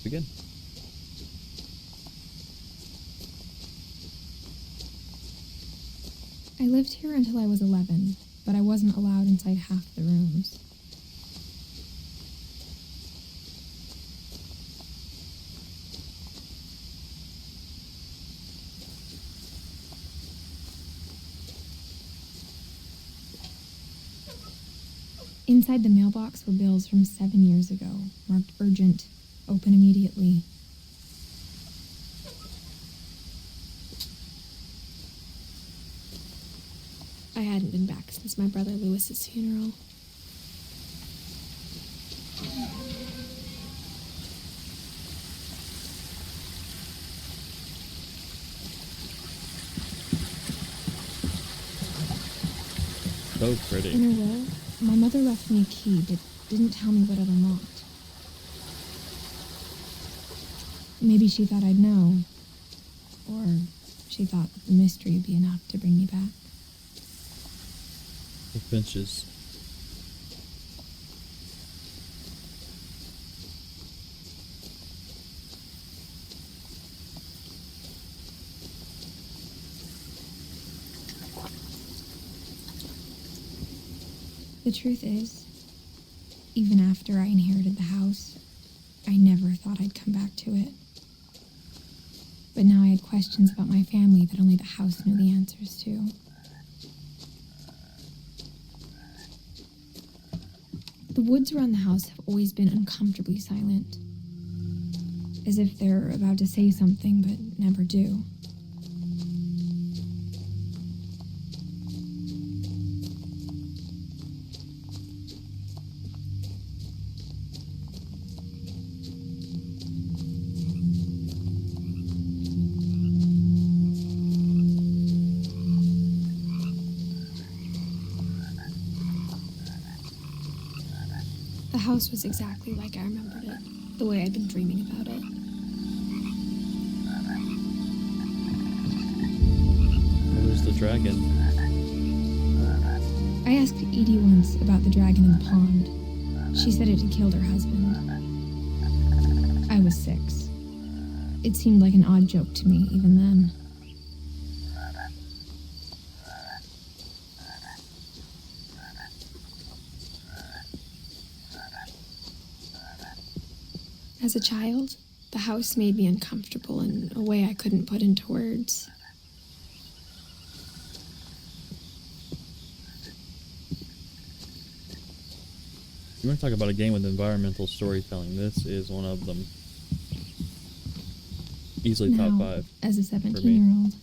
Begin. I lived here until I was 11, but I wasn't allowed inside half the rooms. Inside the mailbox were bills from 7 years ago, marked urgent, open immediately. I hadn't been back since my brother Lewis's funeral. So pretty. In a will, my mother left me a key, but didn't tell me what it unlocked. Maybe she thought I'd know, or she thought the mystery would be enough to bring me back. The Finches. The truth is, even after I inherited the house, I never thought I'd come back to it. But now I had questions about my family that only the house knew the answers to. The woods around the house have always been uncomfortably silent, as if they're about to say something but never do. The house was exactly like I remembered it, the way I'd been dreaming about it. Where's the dragon? I asked Edie once about the dragon in the pond. She said it had killed her husband. I was 6. It seemed like an odd joke to me even then. As a child, the house made me uncomfortable in a way I couldn't put into words. You want to talk about a game with environmental storytelling? This is one of them. Easily Now, top 5. As a 17-year-old,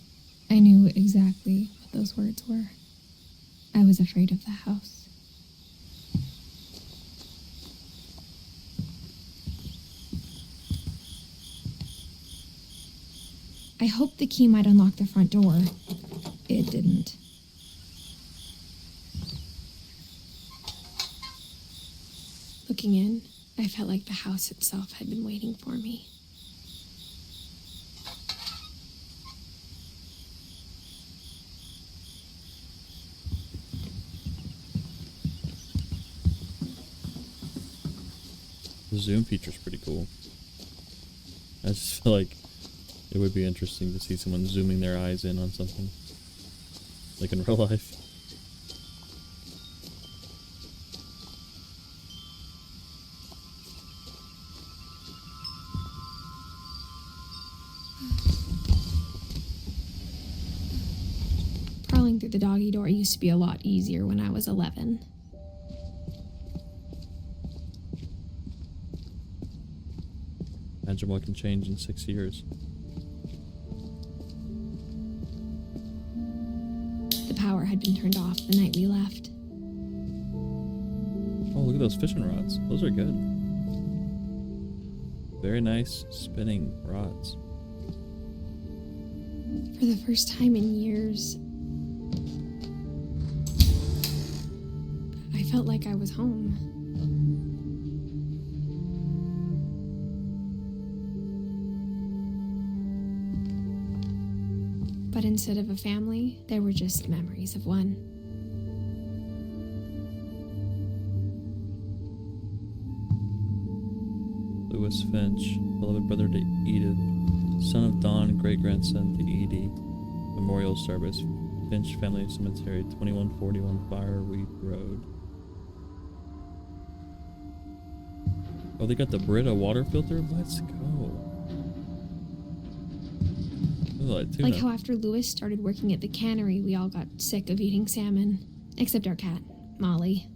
I knew exactly what those words were. I was afraid of the house. I hoped the key might unlock the front door. It didn't. Looking in, I felt like the house itself had been waiting for me. The zoom feature's pretty cool. I just feel like it would be interesting to see someone zooming their eyes in on something. like in real life. Crawling through the doggy door used to be a lot easier when I was 11. Imagine what can change in 6 years. The power had been turned off the night we left. Oh, look at those fishing rods. Those are good. Very nice spinning rods. For the first time in years, I felt like I was home. But instead of a family, there were just memories of one. Lewis Finch, beloved brother to Edith, son of Don, great-grandson to Edie. Memorial service, Finch Family Cemetery, 2141 Fireweed Road. Oh, they got the Brita water filter? Let's go. Like how after Lewis started working at the cannery, we all got sick of eating salmon. Except our cat, Molly.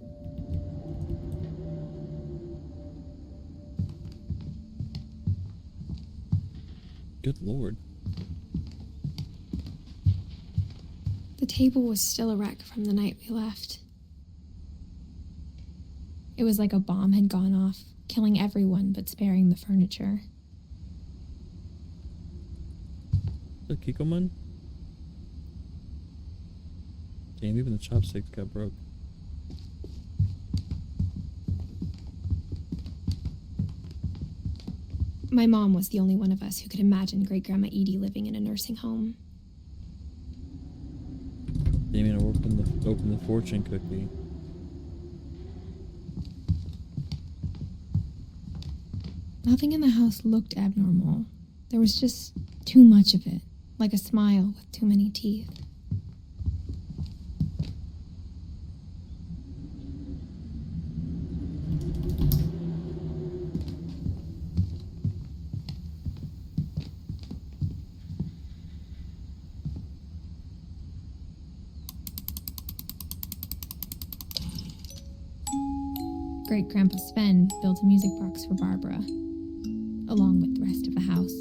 Good lord. The table was still a wreck from the night we left. It was like a bomb had gone off, killing everyone but sparing the furniture. The Kikoman? Damn, even the chopsticks got broke. My mom was the only one of us who could imagine Great-Grandma Edie living in a nursing home. Damien opened the fortune cookie. Nothing in the house looked abnormal. There was just too much of it, like a smile with too many teeth. Great-Grandpa Sven built a music box for Barbara, along with the rest of the house.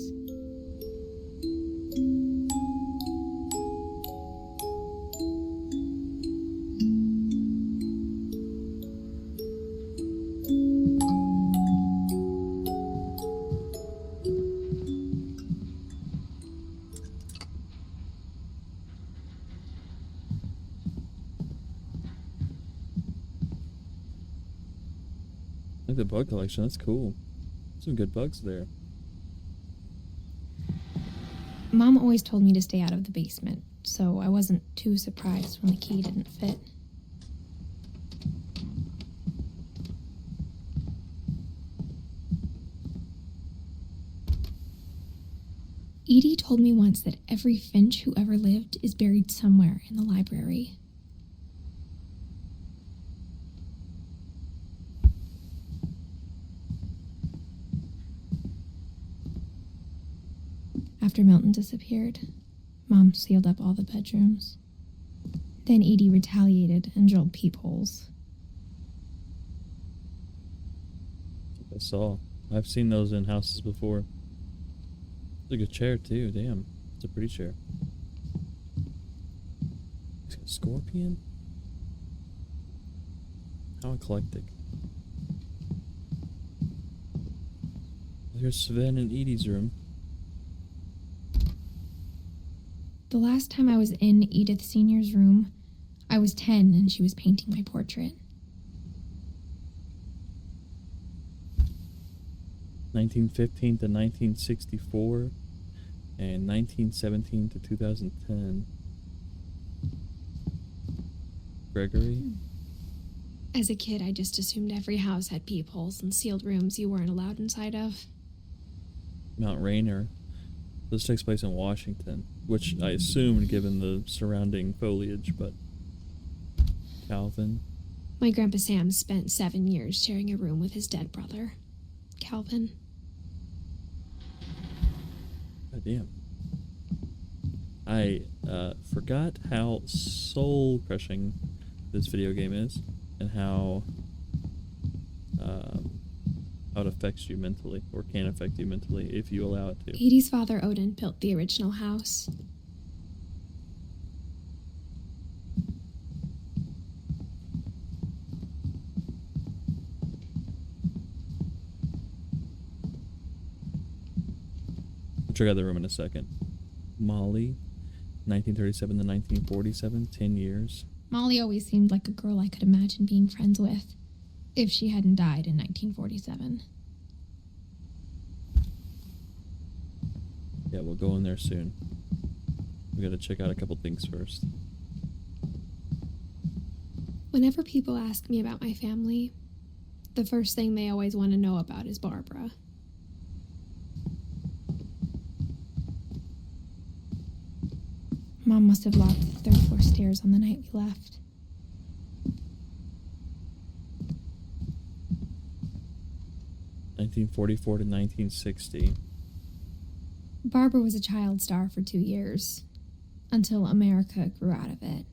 I like the bug collection, that's cool. Some good bugs there. Mom always told me to stay out of the basement, so I wasn't too surprised when the key didn't fit. Edie told me once that every Finch who ever lived is buried somewhere in the library. After Milton disappeared, Mom sealed up all the bedrooms. Then Edie retaliated and drilled peepholes. I saw. I've seen those in houses before. It's a good chair too, damn. It's a pretty chair. It's got a scorpion? How eclectic. Here's Sven and Edie's room. The last time I was in Edith Sr.'s room, I was 10 and she was painting my portrait. 1915 to 1964 and 1917 to 2010. Gregory? As a kid, I just assumed every house had peepholes and sealed rooms you weren't allowed inside of. Mount Rainier. This takes place in Washington. which I assumed given the surrounding foliage, but Calvin. My Grandpa Sam spent 7 years sharing a room with his dead brother, Calvin. God damn. I forgot how soul-crushing this video game is, and how it affects you mentally, or can affect you mentally, if you allow it to. Edie's father, Odin, built the original house. I'll check out the room in a second. Molly, 1937 to 1947, 10 years. Molly always seemed like a girl I could imagine being friends with, if she hadn't died in 1947. Yeah, we'll go in there soon. We gotta check out a couple things first. Whenever people ask me about my family, the first thing they always want to know about is Barbara. Mom must have locked the third floor stairs on the night we left. (1944 to 1960). Barbara was a child star for 2 years, until America grew out of it.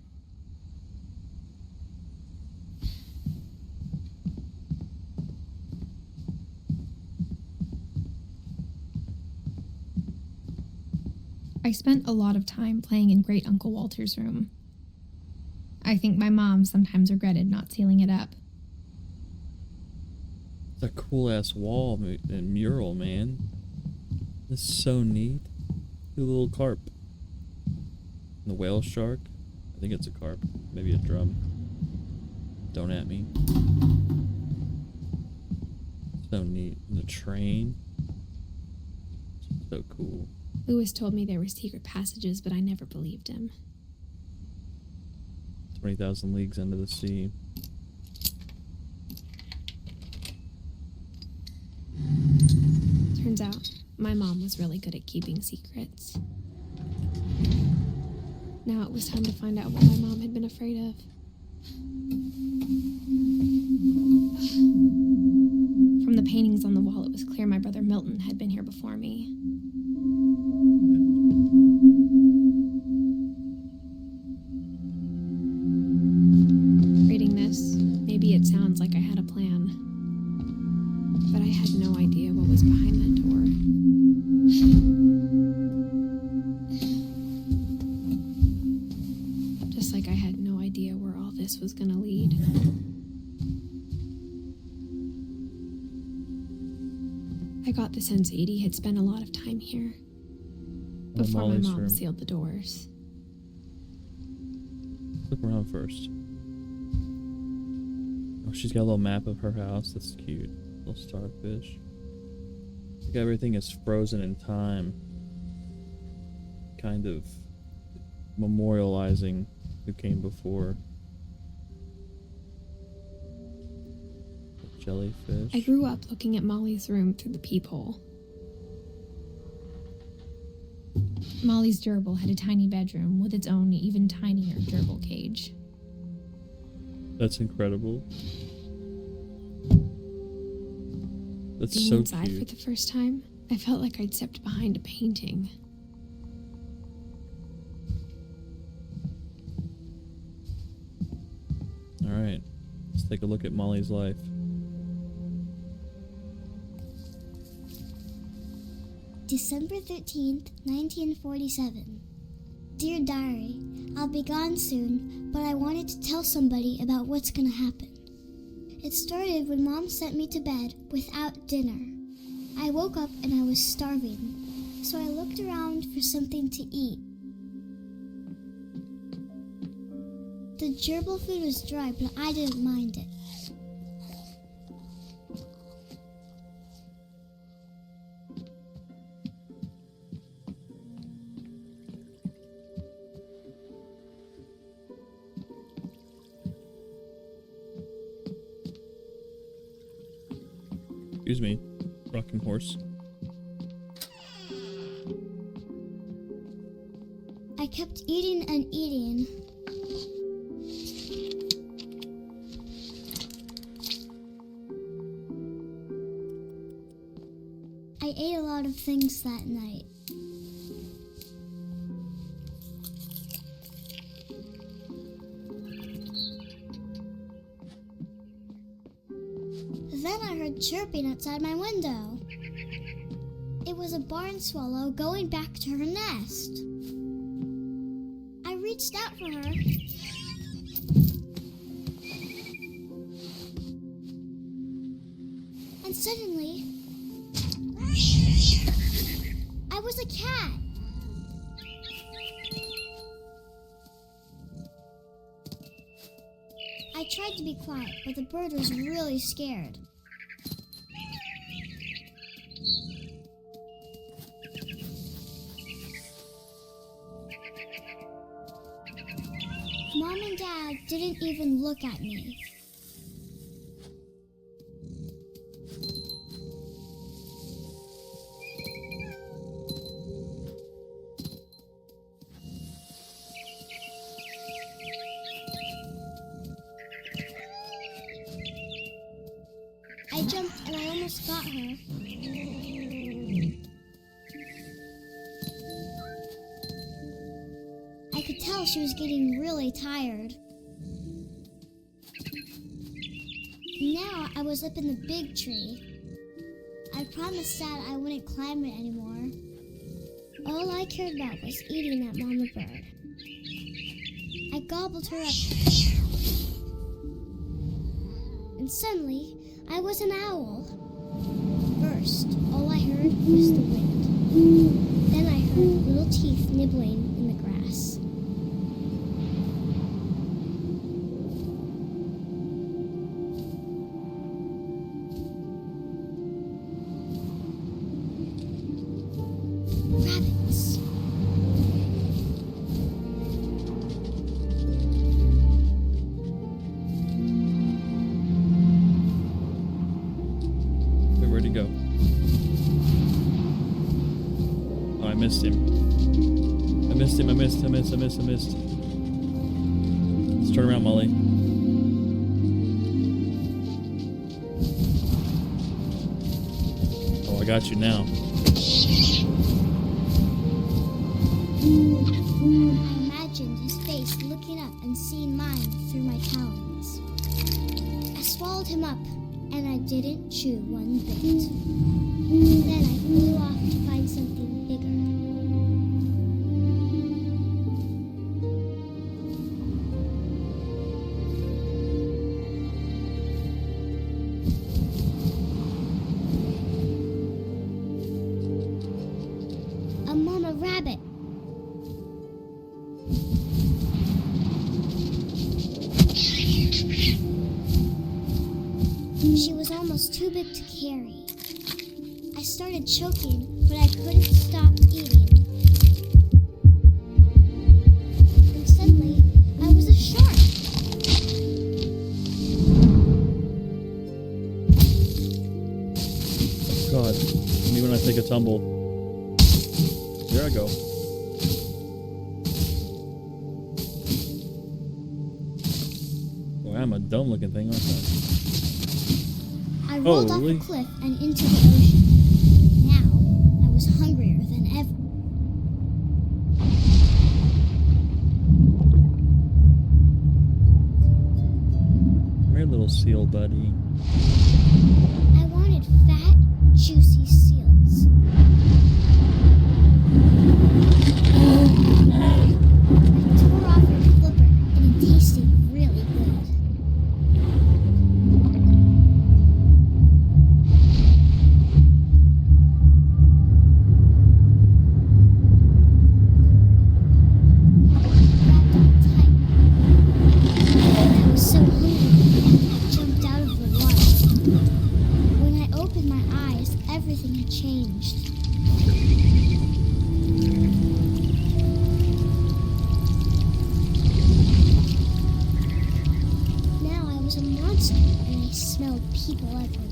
I spent a lot of time playing in Great Uncle Walter's room. I think my mom sometimes regretted not sealing it up. It's a cool-ass wall and mural, man. This is so neat. The little carp. And the whale shark. I think it's a carp. Maybe a drum. Don't at me. So neat. And the train. So cool. Lewis told me there were secret passages, but I never believed him. 20,000 Leagues Under the Sea. Turns out, my mom was really good at keeping secrets. Now it was time to find out what my mom had been afraid of. From the paintings on the wall, it was clear my brother Milton had been here before me. Reading this, maybe it sounds like I had a plan, but I had no idea what was behind that door. Just like I had no idea where all this was gonna lead. I got the sense Edie had spent a lot of time here before my Molly's mom room. sealed the doors. Look around first. Oh, she's got a little map of her house. That's cute. Little starfish. Like everything is frozen in time. Kind of memorializing who came before. Jellyfish. I grew up looking at Molly's room through the peephole. Molly's gerbil had a tiny bedroom with its own even tinier gerbil cage. That's incredible. That's Being so inside cute. for the first time, I felt like I'd stepped behind a painting. Alright. Let's take a look at Molly's life. December 13th, 1947. Dear Diary, I'll be gone soon, but I wanted to tell somebody about what's gonna happen. It started when Mom sent me to bed without dinner. I woke up and I was starving, so I looked around for something to eat. The gerbil food was dry, but I didn't mind it. Excuse me. Rocking horse. I kept eating and eating. I ate a lot of things that night. Then I heard chirping outside my window. It was a barn swallow going back to her nest. I reached out for her. And suddenly, I was a cat. I tried to be quiet, but the bird was really scared. Mom and Dad didn't even look at me. I jumped and I almost got her. I could tell she was getting really tired. Now I was up in the big tree. I promised Dad I wouldn't climb it anymore. All I cared about was eating that mama bird. I gobbled her up. And suddenly, I was an owl. First, all I heard was the wind. Then I heard little teeth nibbling in the grass. Rabbits. Where'd he go? Oh, I missed him. I missed. Let's turn around, Molly. Oh, I got you now. I imagined his face looking up and seeing mine through my talons. I swallowed him up, and I didn't chew one bit. Then I flew off to find something bigger. A mama rabbit. She was almost too big to carry. I started choking, but I couldn't stop eating. And suddenly, I was a shark. God, me when I take a tumble. There I go. Boy, I'm a dumb looking thing, aren't I? I rolled off Holy. a cliff and into the ocean. Now, I was hungrier than ever. Come here, little seal buddy. I wanted fat, juicy seals. I tore off her flipper, and it tasted really good. I was so hungry, I jumped out of the water. When I opened my eyes, everything had changed. Now I was a monster, and I smelled people everywhere.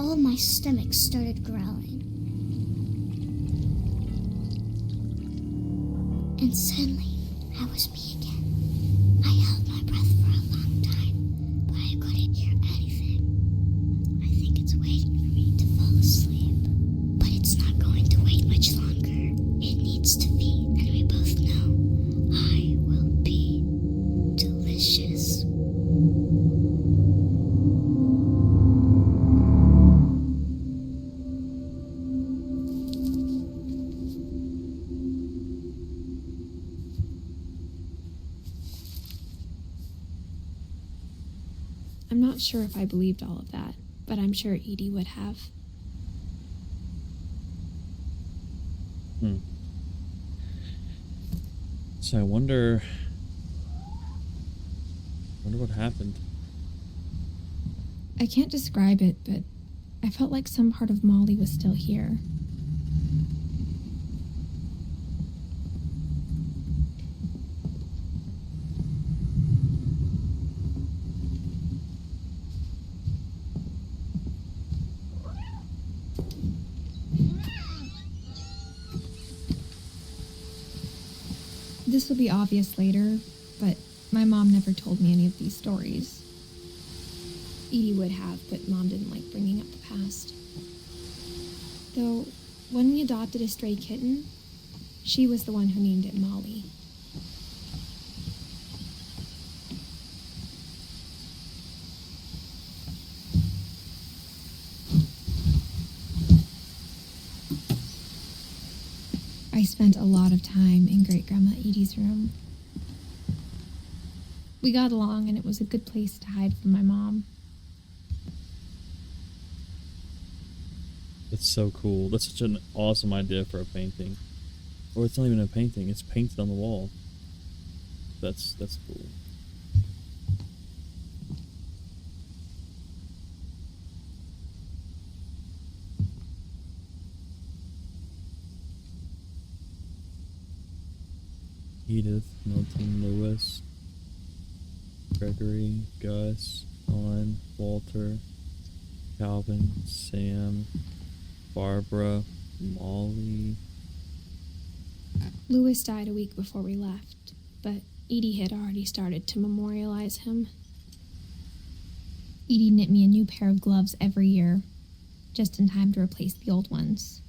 all of my stomach started growling. And suddenly, I was me again. I held my breath for a long time, but I couldn't hear anything. I think it's waiting for me to fall asleep. But it's not going to wait much longer. It needs to feed, and we both know I will be delicious. I'm not sure if I believed all of that, but I'm sure Edie would have. So I wonder what happened. I can't describe it, but I felt like some part of Molly was still here. This will be obvious later, but my mom never told me any of these stories. Edie would have, but Mom didn't like bringing up the past. Though, when we adopted a stray kitten, she was the one who named it Molly. I spent a lot of time in Great-Grandma Edie's room. We got along, and it was a good place to hide from my mom. That's so cool. That's such an awesome idea for a painting. Or it's not even a painting, it's painted on the wall. That's cool. Edith, Milton, Lewis, Gregory, Gus, Ellen, Walter, Calvin, Sam, Barbara, Molly. Lewis died a week before we left, but Edie had already started to memorialize him. Edie knit me a new pair of gloves every year, just in time to replace the old ones.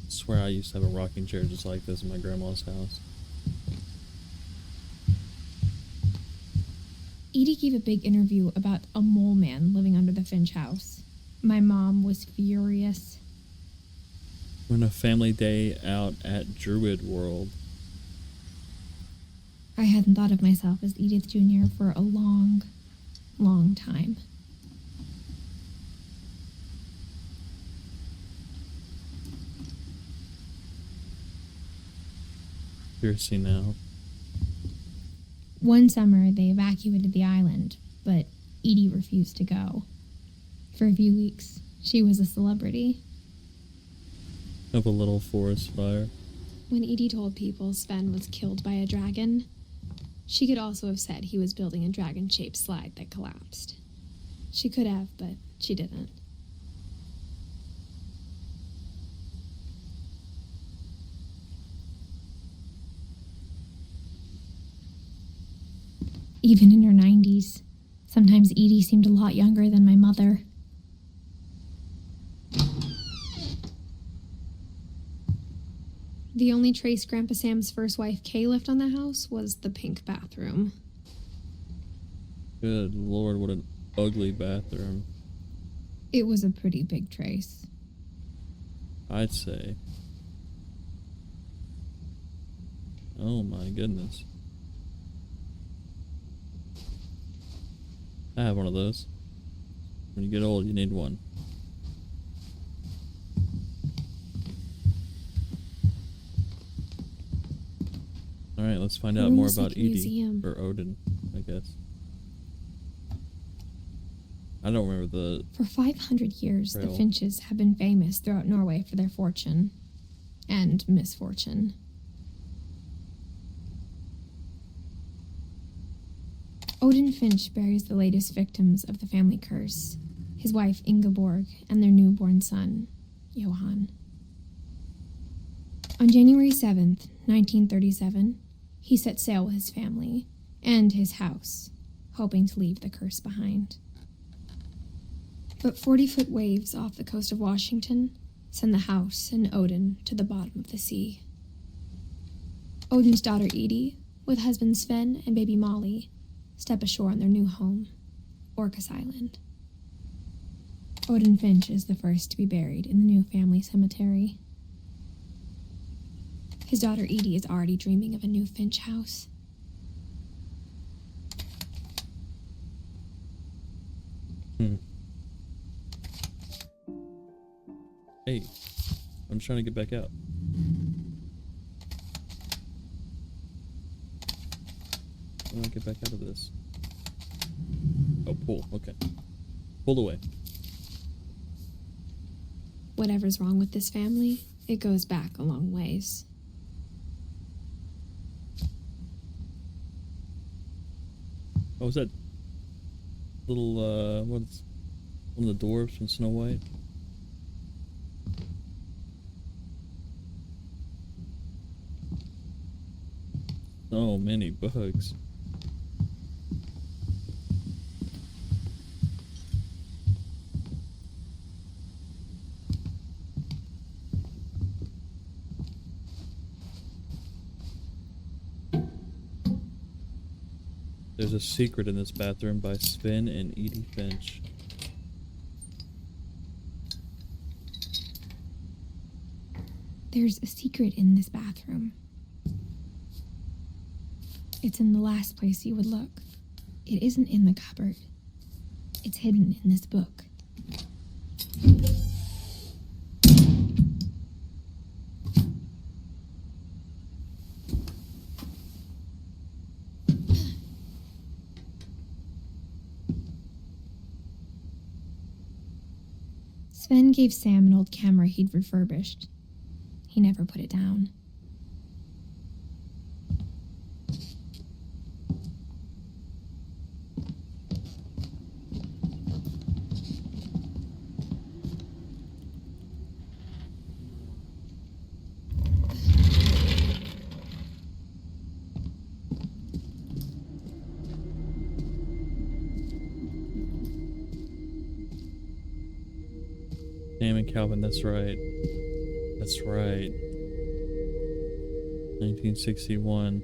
I swear I used to have a rocking chair just like this in my grandma's house. Edie gave a big interview about a mole man living under the Finch house. My mom was furious. When a family day out at Druid World. I hadn't thought of myself as Edith Jr. for a long, long time. Seriously now. One summer, they evacuated the island, but Edie refused to go. For a few weeks, she was a celebrity. Of a little forest fire. When Edie told people Sven was killed by a dragon, she could also have said he was building a dragon-shaped slide that collapsed. She could have, but she didn't. Even in her 90s, sometimes Edie seemed a lot younger than my mother. The only trace Grandpa Sam's first wife, Kay, left on the house was the pink bathroom. Good lord, what an ugly bathroom. It was a pretty big trace. I'd say. Oh my goodness. I have one of those. When you get old, you need one. Alright, let's find out more about Edie. Museum. Or Odin, I guess. I don't remember the... For 500 years, the Trail. Finches have been famous throughout Norway for their fortune. And misfortune. Odin Finch buries the latest victims of the family curse, his wife Ingeborg and their newborn son, Johann. On January 7th, 1937, he set sail with his family and his house, hoping to leave the curse behind. But 40-foot waves off the coast of Washington send the house and Odin to the bottom of the sea. Odin's daughter Edie, with husband Sven and baby Molly, step ashore on their new home, Orcas Island. Odin Finch is the first to be buried in the new family cemetery. His daughter Edie is already dreaming of a new Finch house. Hey, I'm trying to get back out. I want to get back out of this. Oh, pull. Okay. Pull away. Whatever's wrong with this family, it goes back a long ways. Oh, is that little, what's one of the dwarves from Snow White? So many bugs. There's a secret in this bathroom by Sven and Edith Finch. There's a secret in this bathroom. It's in the last place you would look. It isn't in the cupboard. It's hidden in this book. Sven gave Sam an old camera he'd refurbished. He never put it down. Sam and Calvin, that's right. That's right. 1961.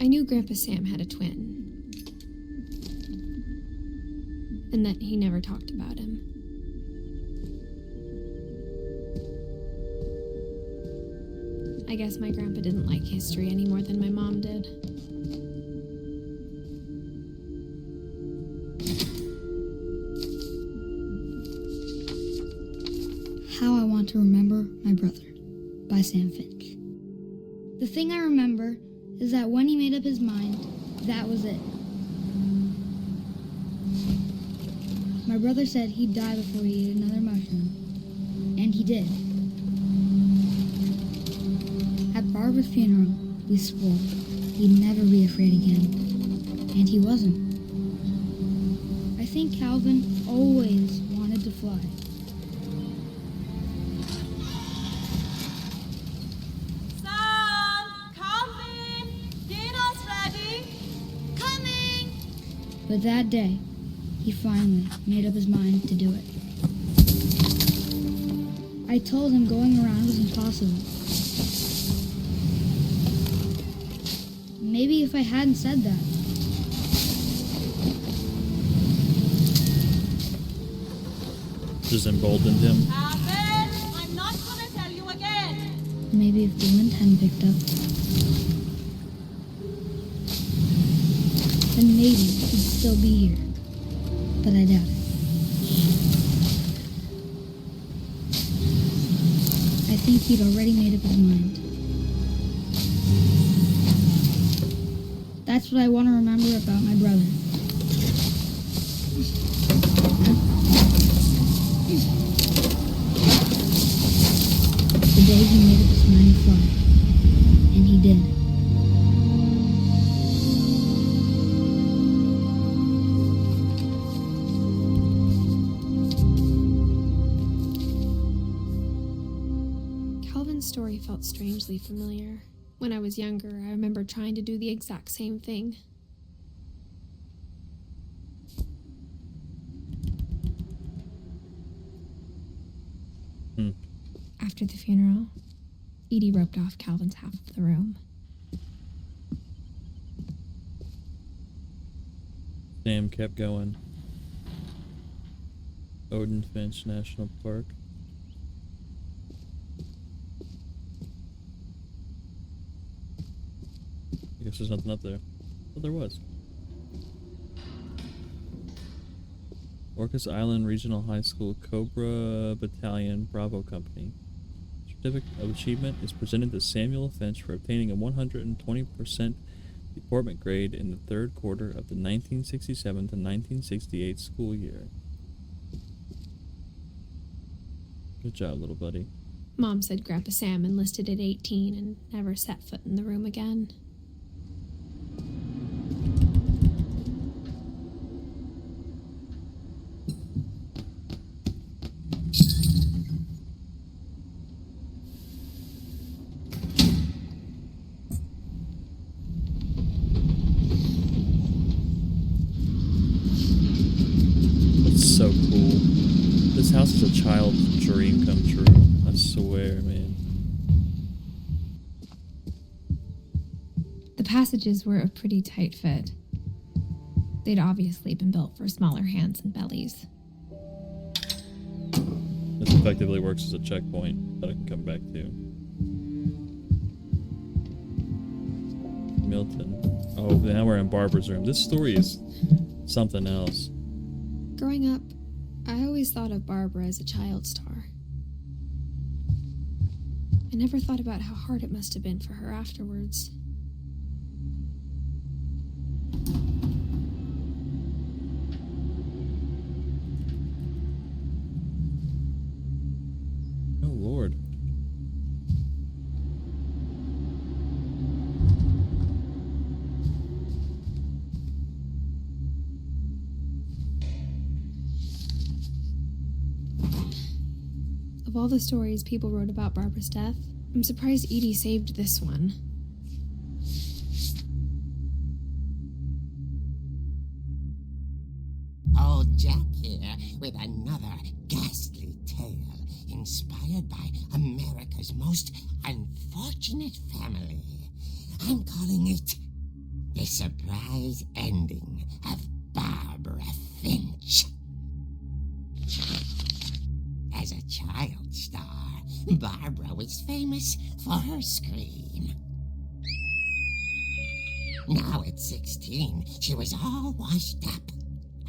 I knew Grandpa Sam had a twin. And that he never talked about him. I guess my grandpa didn't like history any more than my mom did. How I Want to Remember My Brother by Sam Finch. The thing I remember is that when he made up his mind, that was it. My brother said he'd die before he ate another mushroom, and he did. At Barbara's funeral, we swore he'd never be afraid again, and he wasn't. I think Calvin always wanted to fly. But that day, he finally made up his mind to do it. I told him going around was impossible. Maybe if I hadn't said that. Just emboldened him. I'm not gonna tell you again. Maybe if the wind hadn't picked up, then maybe he'd still be here. But I doubt it. I think he'd already made up his mind. That's what I want to remember about my brother. The day he made up his mind to fly. And he did. story felt strangely familiar. When I was younger, I remember trying to do the exact same thing. After the funeral, Edie roped off Calvin's half of the room. Sam kept going. Odin Finch National Park. I guess there's nothing up there. But there was. Orcas Island Regional High School Cobra Battalion Bravo Company. Certificate of Achievement is presented to Samuel Finch for obtaining a 120% deportment grade in the third quarter of the 1967 to 1968 school year. Good job, little buddy. Mom said Grandpa Sam enlisted at 18 and never set foot in the room again. So cool. This house is a child's dream come true. I swear, man. The passages were a pretty tight fit. They'd obviously been built for smaller hands and bellies. This effectively works as a checkpoint that I can come back to. Milton. Oh, now we're in Barbara's room. This story is something else. Growing up, I always thought of Barbara as a child star. I never thought about how hard it must have been for her afterwards. Oh, Lord. Of all the stories people wrote about Barbara's death, I'm surprised Edie saved this one. Old Jack here with another ghastly tale inspired by America's most unfortunate family. I'm calling it The Surprise Ending of Barbara Finch. As a child star, Barbara was famous for her scream. Now at 16, she was all washed up,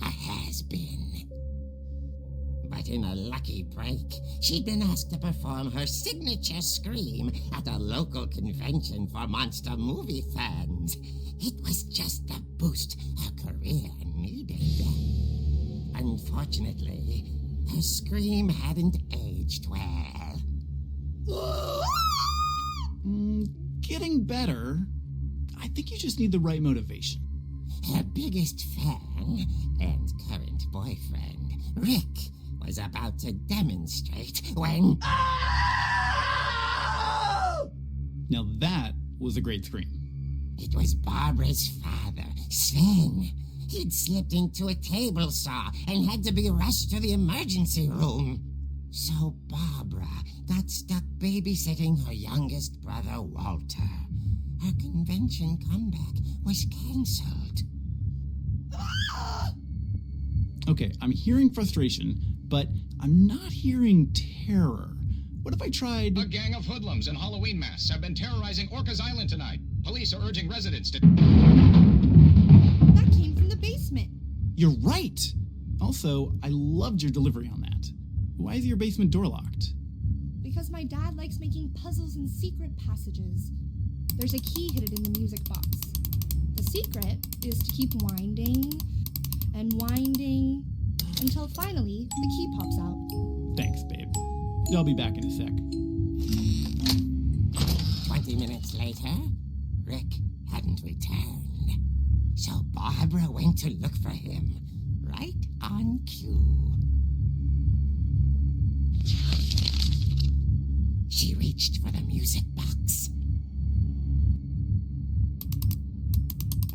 a has-been. But in a lucky break, she'd been asked to perform her signature scream at a local convention for monster movie fans. It was just the boost her career needed. Unfortunately, her scream hadn't aged well. Getting better. I think you just need the right motivation. Her biggest fan and current boyfriend, Rick, was about to demonstrate when... Now that was a great scream. It was Barbara's father, Sven. He'd slipped into a table saw and had to be rushed to the emergency room. So Barbara got stuck babysitting her youngest brother, Walter. Her convention comeback was cancelled. Okay, I'm hearing frustration, but I'm not hearing terror. What if I tried... A gang of hoodlums in Halloween masks have been terrorizing Orcas Island tonight. Police are urging residents to... That came from the basement. You're right! Also, I loved your delivery on that. Why is your basement door locked? Because my dad likes making puzzles and secret passages. There's a key hidden in the music box. The secret is to keep winding and winding until finally the key pops out. Thanks, babe. I'll be back in a sec. 20 minutes later, Rick hadn't returned. So Barbara went to look for him, right on cue. She reached for the music box.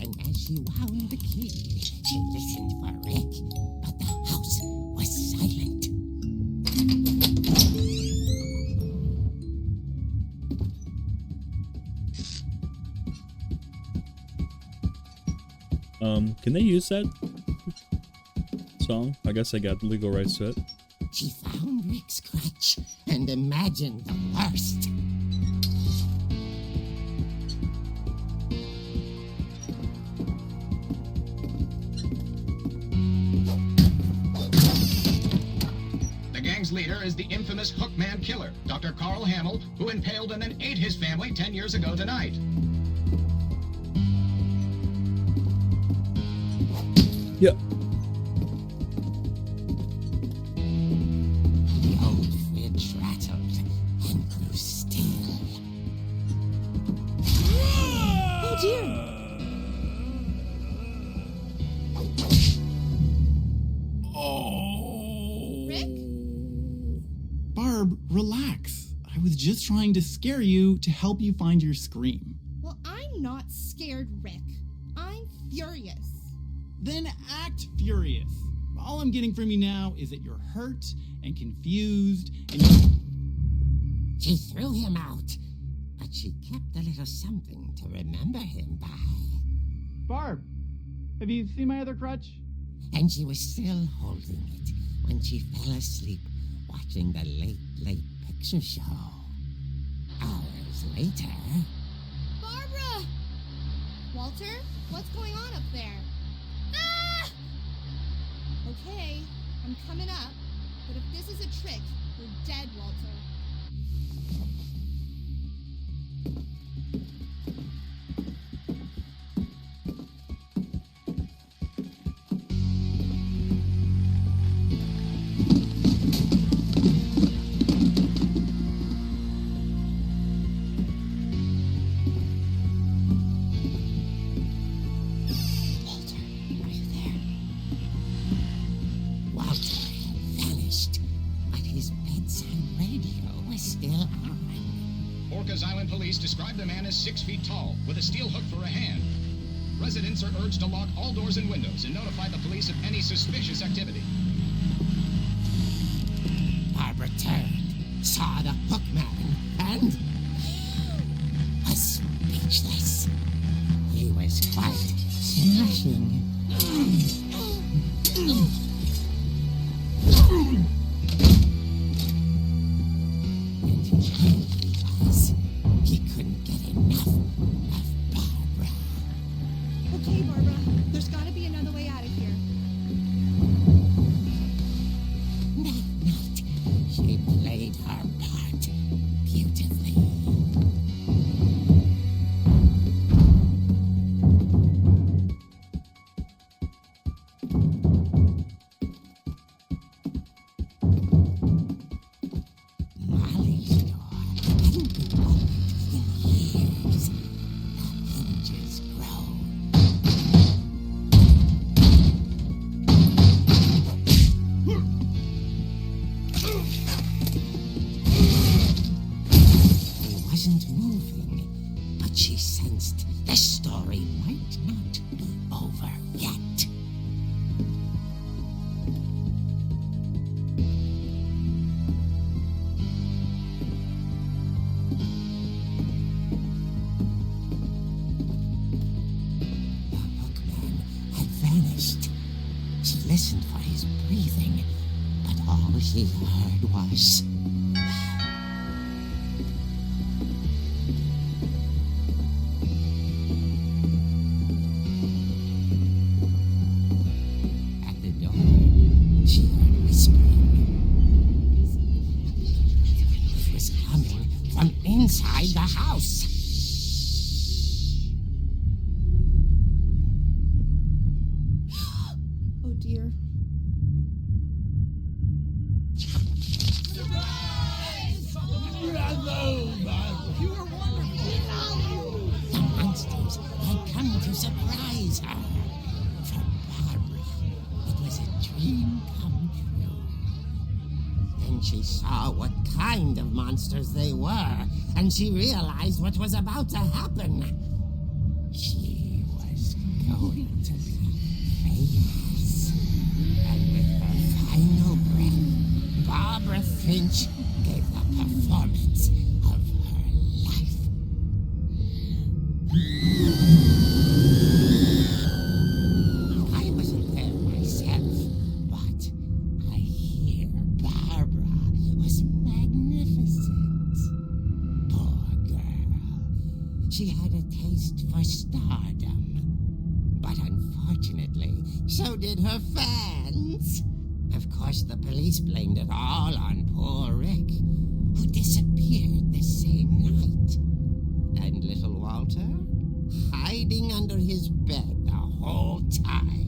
And as she wound the key, she listened for Rick, but the house was silent. Can they use that song? I guess I got legal rights to it. She found Rick's crutch and imagined the worst. The gang's leader is the infamous Hookman Killer, Dr. Carl Hamill, who impaled and then ate his family 10 years ago tonight. Yep. The old fridge rattled and grew still. Oh dear! Rick? Barb, relax. I was just trying to scare you to help you find your scream. Well, I'm not scared, Rick. I'm furious. Then act furious. All I'm getting from you now is that you're hurt and confused and She threw him out, but she kept a little something to remember him by. Barb, have you seen my other crutch? And she was still holding it when she fell asleep watching the late picture show. Hours later... Barbara! Walter, what's going on up there? Ah! Okay, I'm coming up, but if this is a trick, you're dead, Walter. Described the man as 6 feet tall, with a steel hook for a hand. Residents are urged to lock all doors and windows and notify the police of any suspicious activity. Barbara turned, saw the hook man, and was speechless. He was quite smashing. Okay, Barbara, there's gotta be another way out of here. That night, she played her part beautifully. Molly's door hadn't been opened in years. The hinges groaned. He wasn't moving, but she sensed the story might not be over yet. The hookman had vanished. She listened for his breathing, but all she heard was... At the door, she heard whispering. It was coming from inside the house. Oh dear. The monsters had come to surprise her. For Barbara, it was a dream come true. Then when she saw what kind of monsters they were, and she realized what was about to happen. She was going to be famous. And with her final breath, Barbara Finch gave the performance of her life. I wasn't there myself, but I hear Barbara was magnificent. Poor girl. She had a taste for stardom. But unfortunately, so did her fans. Of course, the police blamed it all on poor Rick, who disappeared the same night. And little Walter, hiding under his bed the whole time.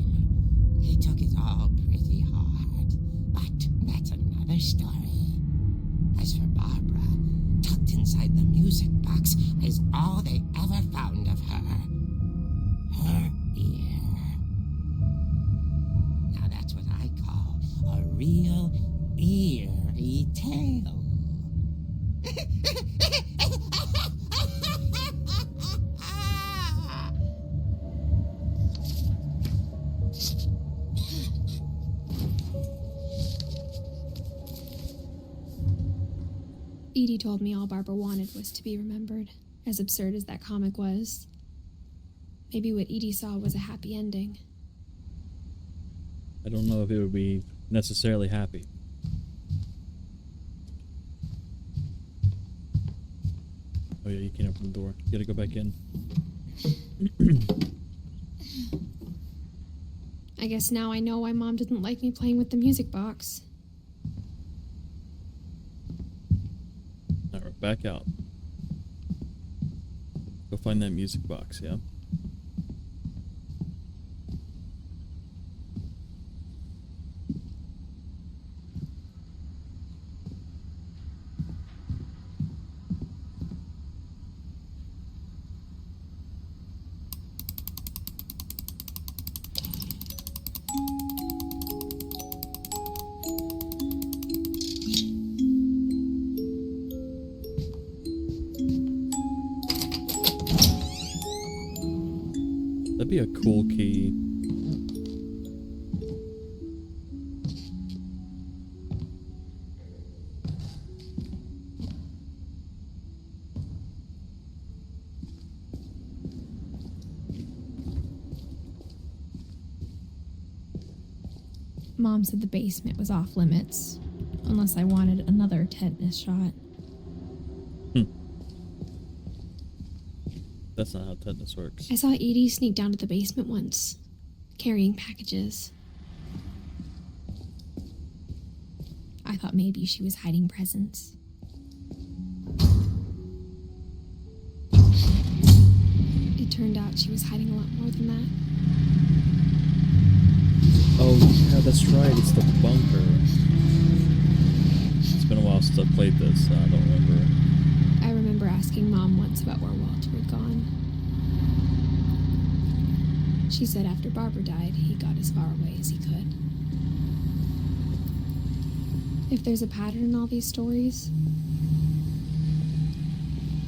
He took it all pretty hard, but that's another story. As for Barbara, tucked inside the music box is all they ever found of her. Her ear. Now that's what I call a real eerie tale. Edie told me all Barbara wanted was to be remembered, as absurd as that comic was. Maybe what Edie saw was a happy ending. I don't know if it would be necessarily happy. Oh yeah, you can't open the door. You gotta go back in. I guess now I know why Mom didn't like me playing with the music box. Alright, back out. Go find that music box, yeah? That'd be a cool key. Mom said the basement was off limits, unless I wanted another tetanus shot. That's not how tetanus works. I saw Edie sneak down to the basement once, carrying packages. I thought maybe she was hiding presents. It turned out she was hiding a lot more than that. Oh yeah, that's right, it's the bunker. It's been a while since I played this, so I don't remember. I remember asking Mom once about where Walter had gone. She said after Barbara died, he got as far away as he could. If there's a pattern in all these stories,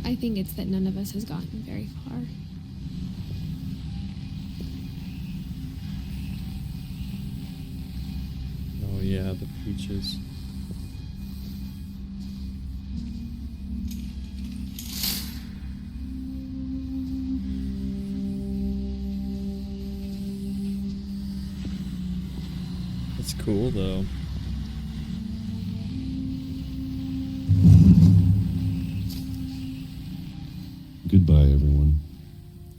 I think it's that none of us has gotten very far. Oh yeah, the peaches. It's cool though. Goodbye, everyone.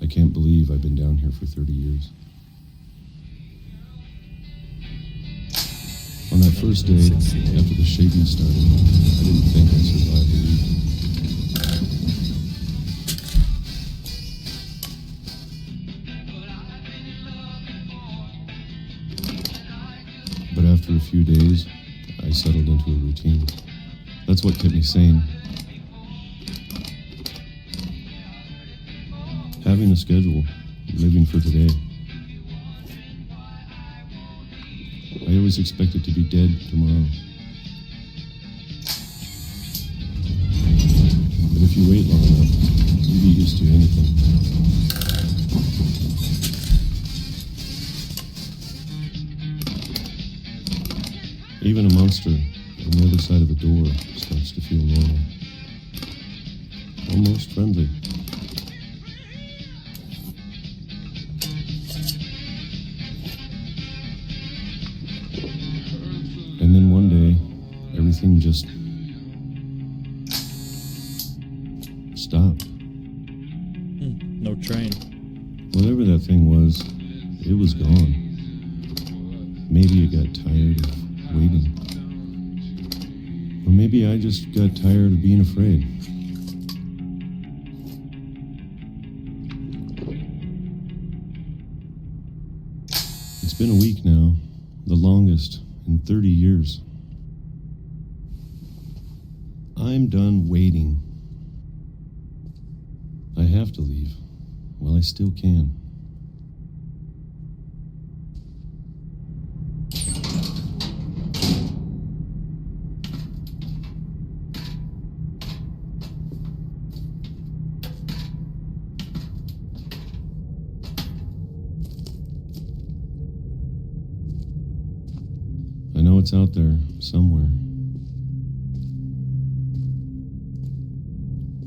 I can't believe I've been down here for 30 years. On that first day, after the shaving started, I didn't think I'd survive the week. But after a few days, I settled into a routine. That's what kept me sane. Having a schedule, living for today. I always expected to be dead tomorrow. If you wait long enough, you'll be used to anything. Even a monster on the other side of the door starts to feel normal. Almost friendly. And then one day, everything just stopped. No train. Whatever that thing was, it was gone. Maybe it got tired of waiting. Or maybe I just got tired of being afraid. It's been a week now, the longest in 30 years. I'm done waiting. I have to leave while I still can. I know it's out there somewhere.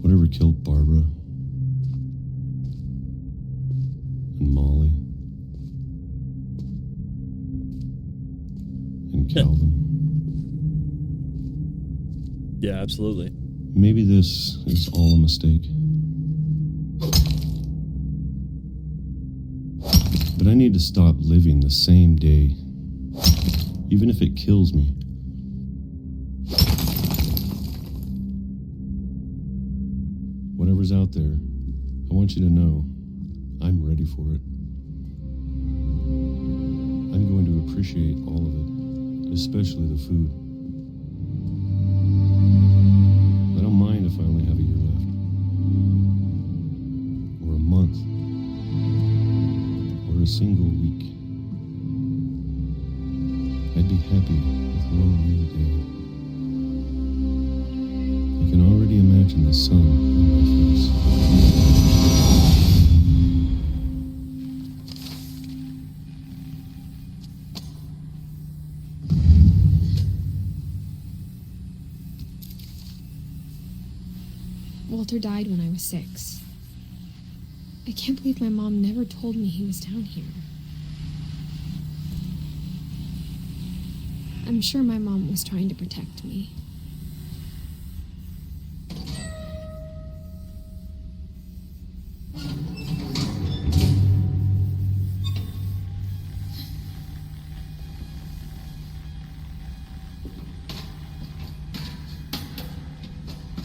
Whatever killed Barbara and Molly and Calvin. Yeah, absolutely. Maybe this is all a mistake. But I need to stop living the same day, even if it kills me. Whatever's out there, I want you to know I'm ready for it. I'm going to appreciate all of it, especially the food. I don't mind if I only have a year left, or a month, or a single week. I'd be happy with one new day. I can already imagine the sun on my face. Walter died when I was 6. I can't believe my mom never told me he was down here. I'm sure my mom was trying to protect me.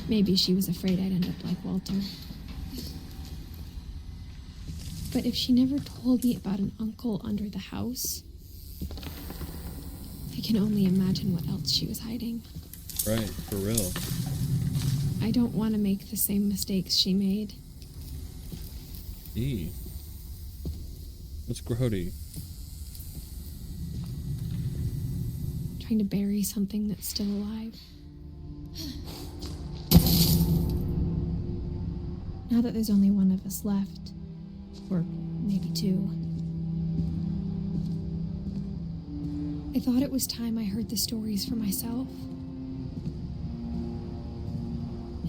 Maybe she was afraid I'd end up like Walter. But if she never told me about an uncle under the house, I can only imagine what else she was hiding. Right, for real. I don't want to make the same mistakes she made. E. What's grody? Trying to bury something that's still alive. Now that there's only one of us left, or maybe 2, I thought it was time I heard the stories for myself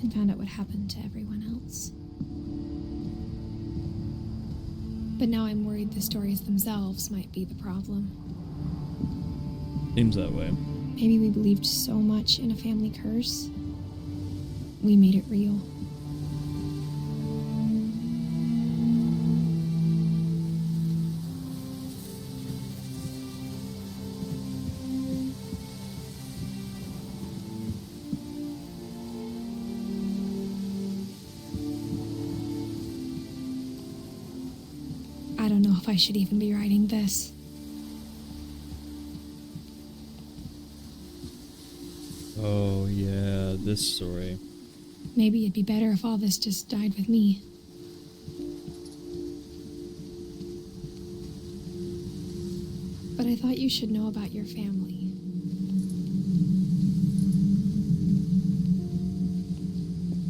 and found out what happened to everyone else. But now I'm worried the stories themselves might be the problem. Seems that way. Maybe we believed so much in a family curse, we made it real. I don't know if I should even be writing this. Oh, yeah, this story. Maybe it'd be better if all this just died with me. But I thought you should know about your family.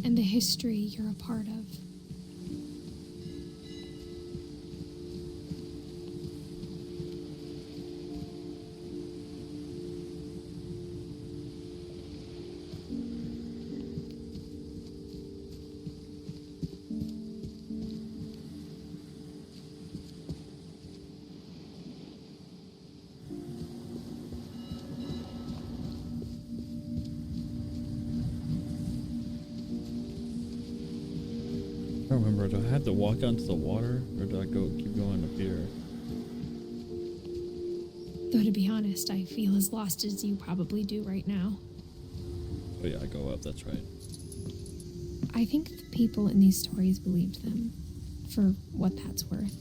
And the history you're a part of. I don't remember. Do I have to walk out into the water, or do I keep going up here? Though to be honest, I feel as lost as you probably do right now. Oh yeah, I go up. That's right. I think the people in these stories believed them, for what that's worth.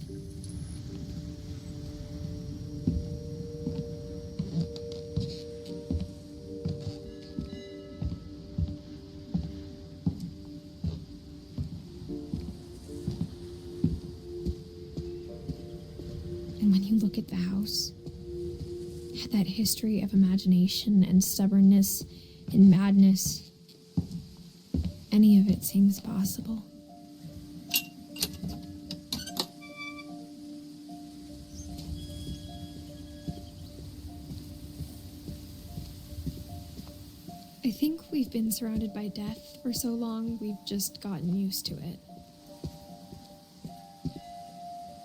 And when you look at the house, it had that history of imagination and stubbornness and madness. Any of it seems possible. I think we've been surrounded by death for so long, we've just gotten used to it.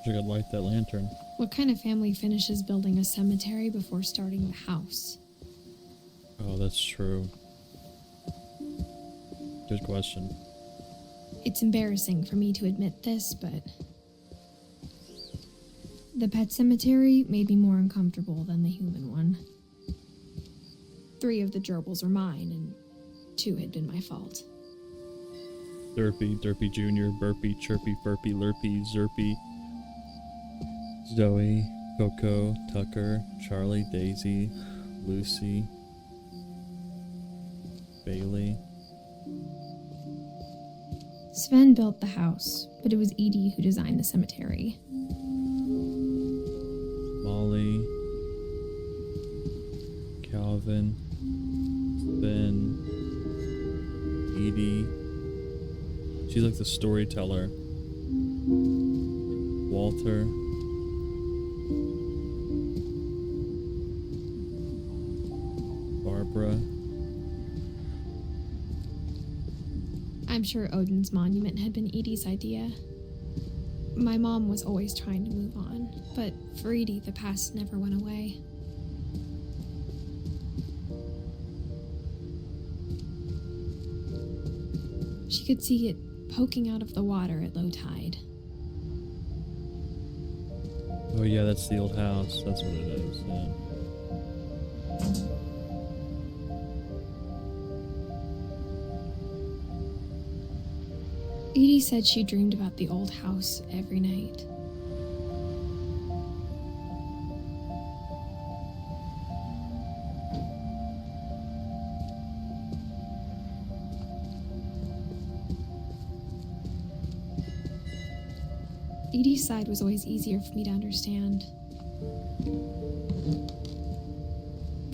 I gotta light that lantern. What kind of family finishes building a cemetery before starting the house? Oh, that's true. Good question. It's embarrassing for me to admit this, but the pet cemetery made me more uncomfortable than the human one. 3 of the gerbils were mine, and 2 had been my fault. Derpy, Derpy Jr., Burpy, Chirpy, Furpy, Lurpy, Zerpy, Zoe, Coco, Tucker, Charlie, Daisy, Lucy, Bailey. Sven built the house, but it was Edie who designed the cemetery. Molly, Calvin, Ben, Edie. She's like the storyteller. Walter. Barbara. I'm sure Odin's monument had been Edie's idea. My mom was always trying to move on, but for Edie, the past never went away. She could see it poking out of the water at low tide. Oh yeah, that's the old house. That's what it is, yeah. Edie said she dreamed about the old house every night. Edie's side was always easier for me to understand.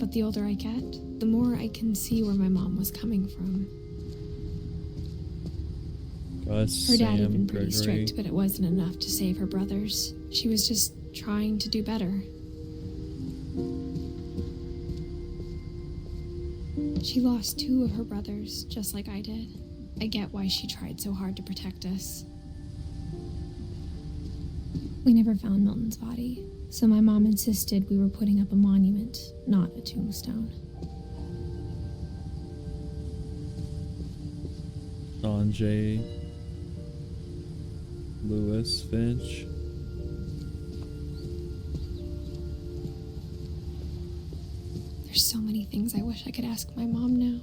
But the older I get, the more I can see where my mom was coming from. Her dad had been pretty strict, but it wasn't enough to save her brothers. She was just trying to do better. She lost 2 of her brothers, just like I did. I get why she tried so hard to protect us. We never found Milton's body, so my mom insisted we were putting up a monument, not a tombstone. Sanjay, Lewis, Finch. There's so many things I wish I could ask my mom now.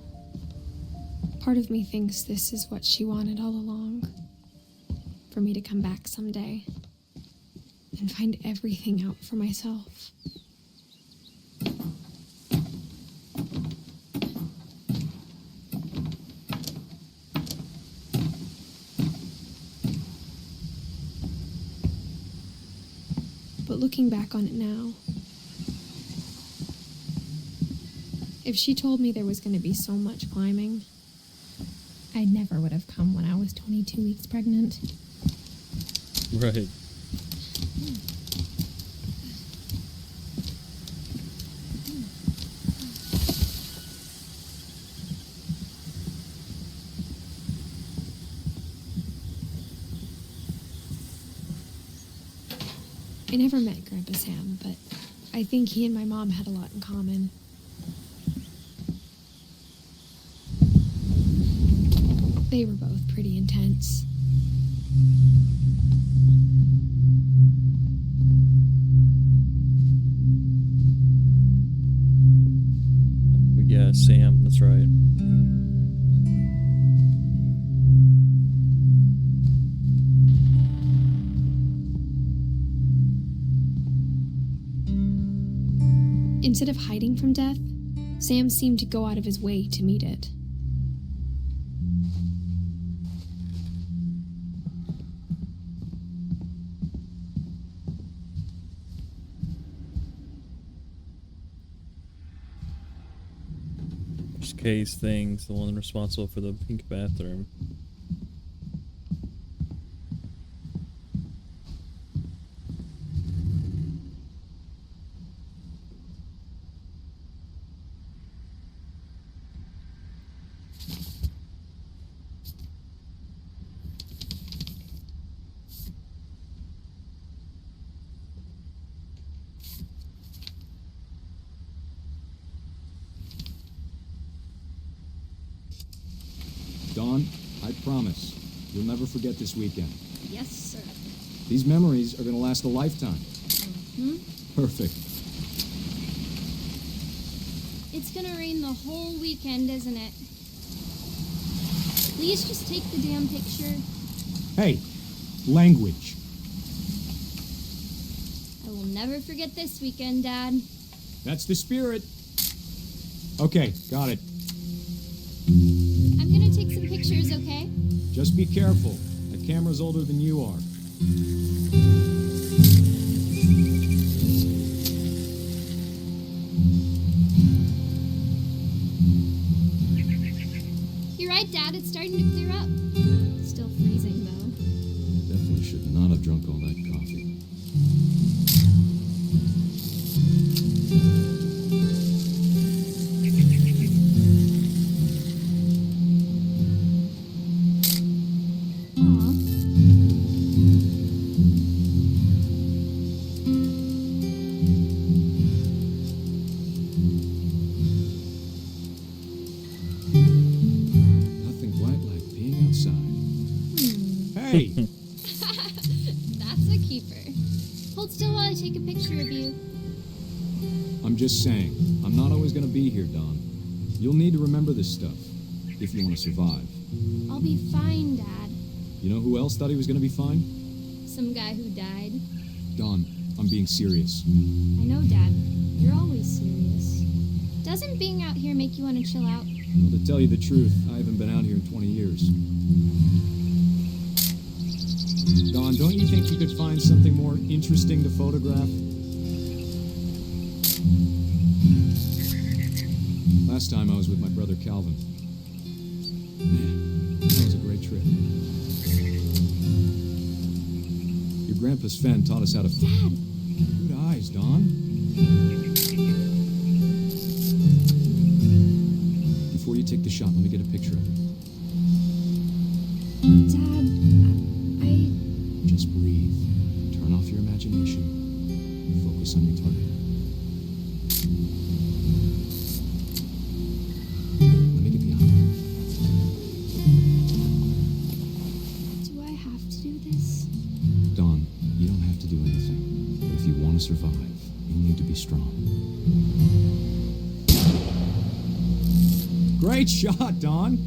Part of me thinks this is what she wanted all along. For me to come back someday and find everything out for myself. But looking back on it now, if she told me there was going to be so much climbing, I never would have come when I was 22 weeks pregnant. Right. I never met Grandpa Sam, but I think he and my mom had a lot in common. They were both pretty intense. Yeah, Sam, that's right. Instead of hiding from death, Sam seemed to go out of his way to meet it. Just Kay's things, the one responsible for the pink bathroom. Dawn, I promise, you'll never forget this weekend. Yes, sir. These memories are going to last a lifetime. Hmm? Perfect. It's gonna rain the whole weekend, isn't it? Please just take the damn picture. Hey, language. I will never forget this weekend, Dad. That's the spirit. Okay, got it. I'm gonna take some pictures, okay? Just be careful. That camera's older than you are. You're right, Dad. It's starting to clear up. Still freezing, though. Definitely should not have drunk all that coffee. Aw. Nothing quite like being outside. Hey! That's a keeper. Hold still while I take a picture of you. I'm just saying, I'm not always going to be here, Don. You'll need to remember this stuff, if you want to survive. I'll be fine, Dad. You know who else thought he was going to be fine? Some guy who died. Don, I'm being serious. I know, Dad. You're always serious. Doesn't being out here make you want to chill out? Well, to tell you the truth, I haven't been out here in 20 years. Don, don't you think you could find something more interesting to photograph? Last time I was with my brother Calvin. Man, that was a great trip. Your grandpa's Fen taught us how to... Dad! Good eyes, Don. Before you take the shot, let me get a picture of it. Dad, Just breathe. Turn off your imagination. Focus on your target. Let me get behind you. Do I have to do this? Dawn, you don't have to do anything. But if you want to survive, you'll need to be strong. Great shot, Dawn!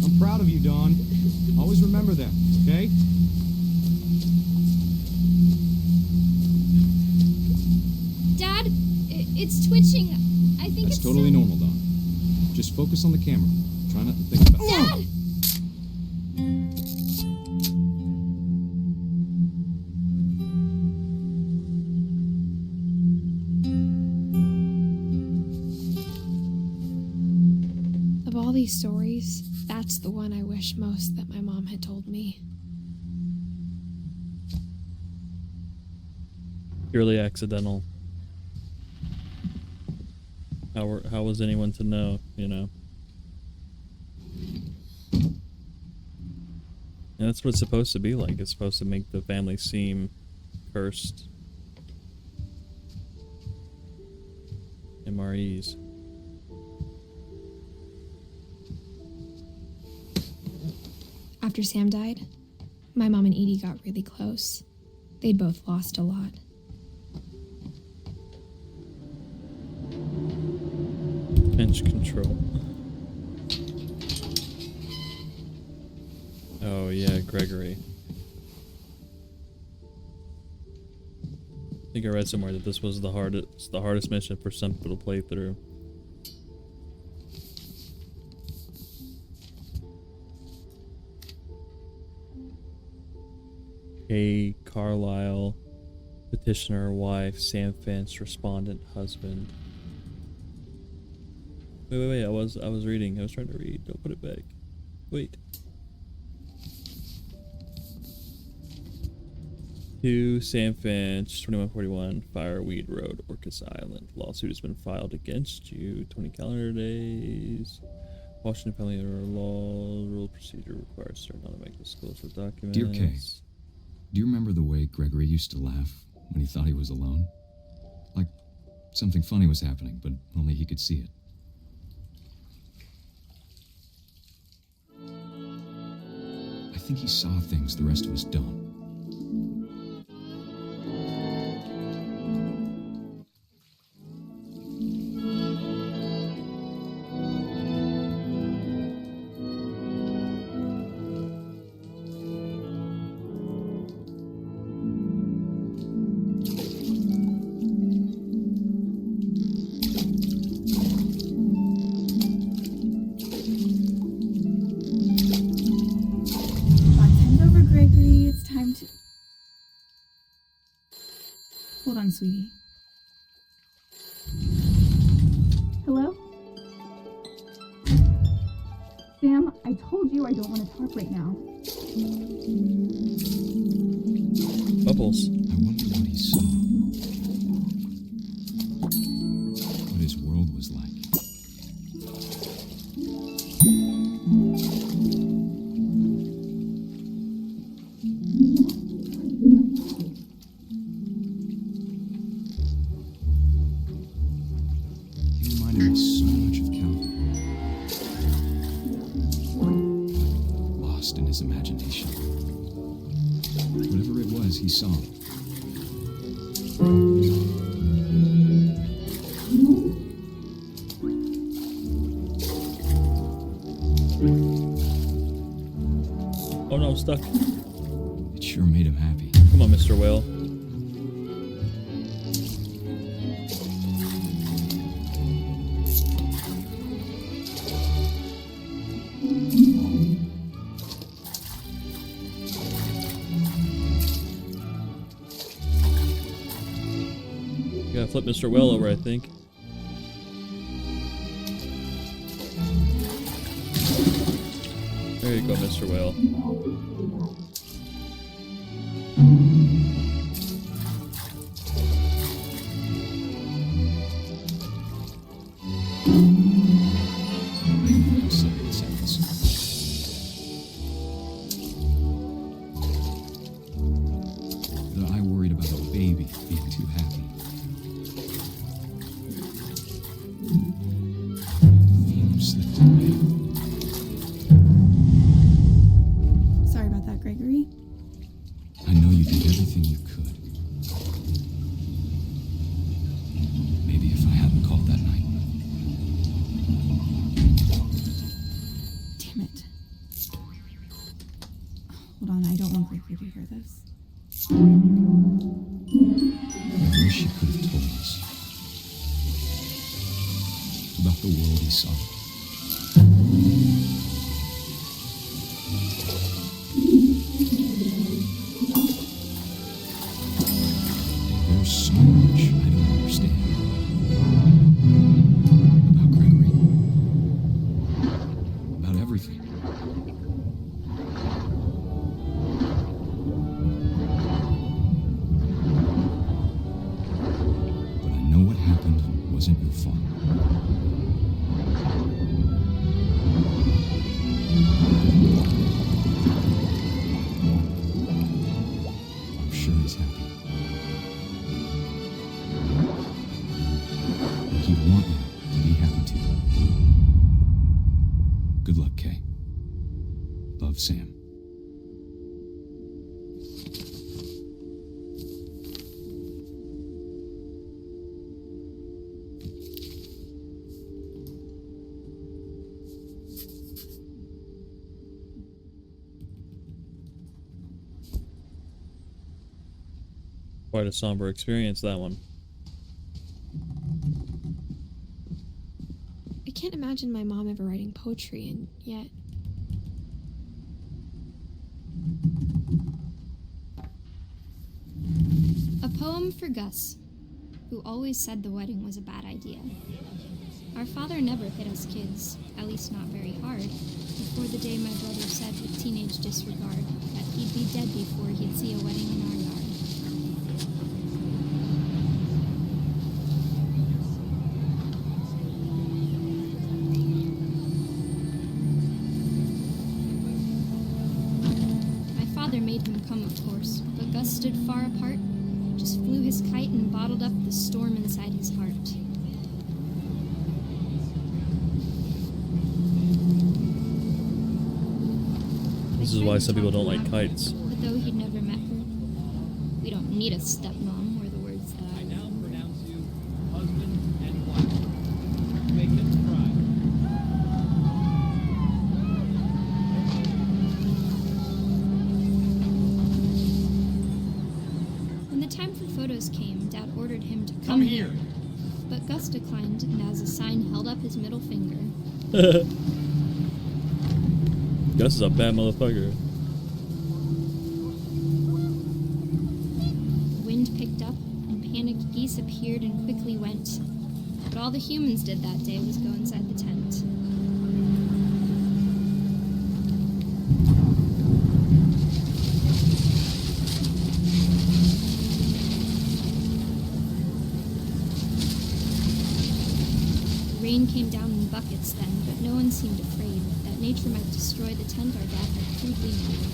I'm proud of you, Dawn. Always remember that, okay? Dad, it's twitching. I think That's it's totally normal, Dawn. Just focus on the camera. Try not to think about... Dad! all these stories, that's the one I wish most that my mom had told me. Purely accidental. How was anyone to know, you know? And that's what it's supposed to be like. It's supposed to make the family seem cursed. MREs. After Sam died, my mom and Edie got really close. They'd both lost a lot. Finch control. Oh yeah, Gregory. I think I read somewhere that this was the hardest mission for some people to play through. A Carlisle, petitioner, wife, Sam Finch, respondent, husband. Wait, I was reading. I was trying to read. Don't put it back. Wait. To Sam Finch, 2141 Fireweed Road, Orcas Island. Lawsuit has been filed against you. 20 calendar days. Washington Family Law Rule Procedure requires certain automatic disclosure of documents. Dear Kay, do you remember the way Gregory used to laugh when he thought he was alone? Like something funny was happening, but only he could see it. I think he saw things the rest of us don't. Hold on, sweetie. Hello? Sam, I told you I don't want to talk right now. Bubbles. I wonder what he saw. What his world was like. He reminded me so much of Calvin. Lost in his imagination. Whatever it was, he saw. Oh no, I'm stuck. It sure made him happy. Come on, Mr. Whale. You gotta flip Mr. Whale over, I think. There you go, Mr. Whale. I'm sorry it sounds. But I worried about a baby being too happy. Fume slipped away. Sorry about that, Gregory. I know you did everything you could. Maybe if I hadn't called that night. Damn it. Hold on, I don't want Gregory to hear this. I wish he could have told us about the world he saw. There's so much I don't understand about Gregory. everything. But I know what happened wasn't your fault. I'm sure he's happy. And he'd want you to be happy too. Good luck, Kay. Love, Sam. Quite a somber experience, that one. I can't imagine my mom ever writing poetry, and yet... A poem for Gus, who always said the wedding was a bad idea. Our father never hit us kids, at least not very hard, before the day my brother said with teenage disregard that he'd be dead before he'd see a wedding in our yard. My father made him come, of course, but Gus stood far apart, just flew his kite and bottled up the storm inside his heart. This is why some people don't like kites. But though he'd never met her, we don't need a stepmom, were the words that I now pronounce you husband and wife. Make them cry. When the time for photos came, Dad ordered him to Come here. But Gus declined, and as a sign held up his middle finger. Gus is a bad motherfucker. The wind picked up, and panicked geese appeared and quickly went. But all the humans did that day was go inside the tent. The rain came down in buckets then, but no one seemed afraid that nature might destroy the tent our dad had crudely made.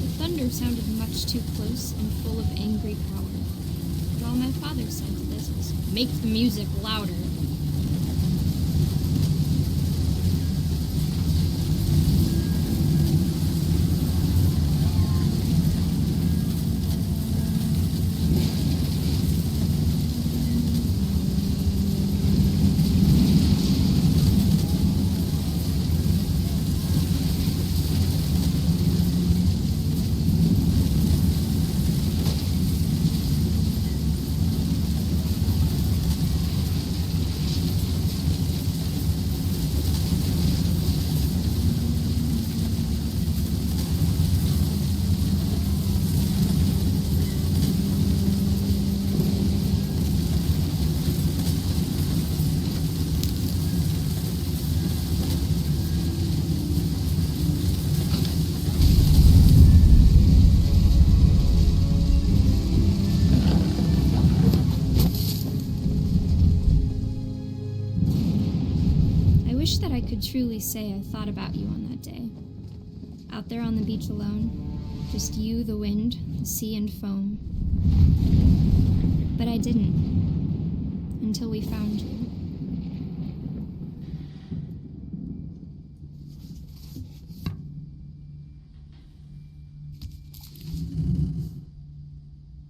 The thunder sounded much too close and full of angry power. But all my father said to this was, "Make the music louder." I wish that I could truly say I thought about you on that day. Out there on the beach alone, just you, the wind, the sea, and foam. But I didn't, until we found you.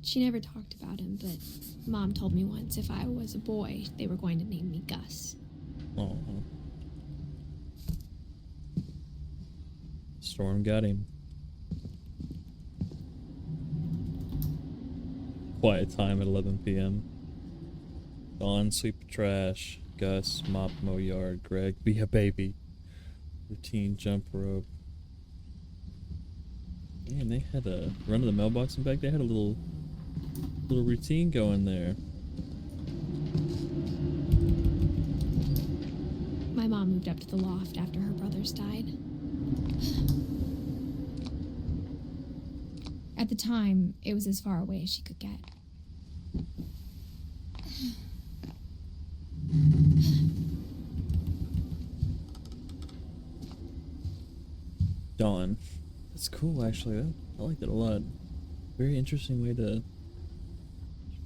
She never talked about him, but Mom told me once if I was a boy, they were going to name me Gus. Oh. Storm got him. Quiet time at 11 p.m. Dawn, sweep trash. Gus, mop, mow yard. Greg, be a baby. Routine, jump rope. Man, they had a run to the mailbox and back. They had a little routine going there. My mom moved up to the loft after her brothers died. At the time, it was as far away as she could get. Dawn. That's cool, actually. I like that a lot. Very interesting way to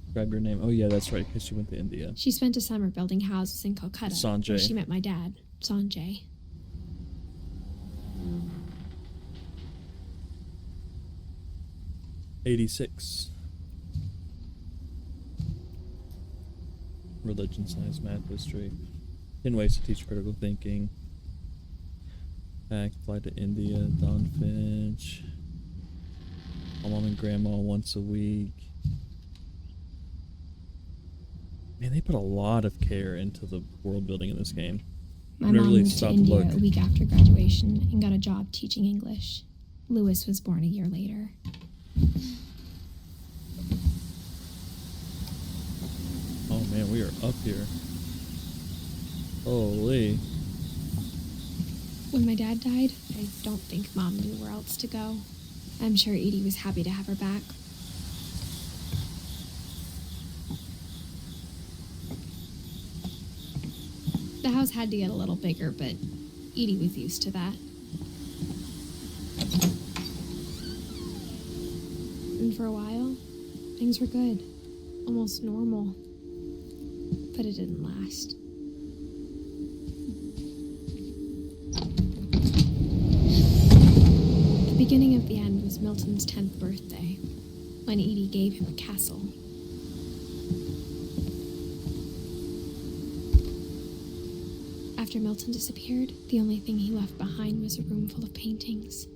describe your name. Oh, yeah, that's right, because she went to India. She spent a summer building houses in Calcutta. Sanjay. Where she met my dad, Sanjay. '86. Religion, science, math, history. 10 ways to teach critical thinking. Back, fly to India, Dawn Finch. My mom and grandma once a week. Man, they put a lot of care into the world building in this game. My mom moved to India a week after graduation and got a job teaching English. Lewis was born a year later. Oh man, we are up here. Holy. When my dad died, I don't think Mom knew where else to go. I'm sure Edie was happy to have her back. The house had to get a little bigger, but Edie was used to that. And for a while, things were good. Almost normal. But it didn't last. The beginning of the end was Milton's 10th birthday, when Edie gave him a castle. After Milton disappeared, the only thing he left behind was a room full of paintings.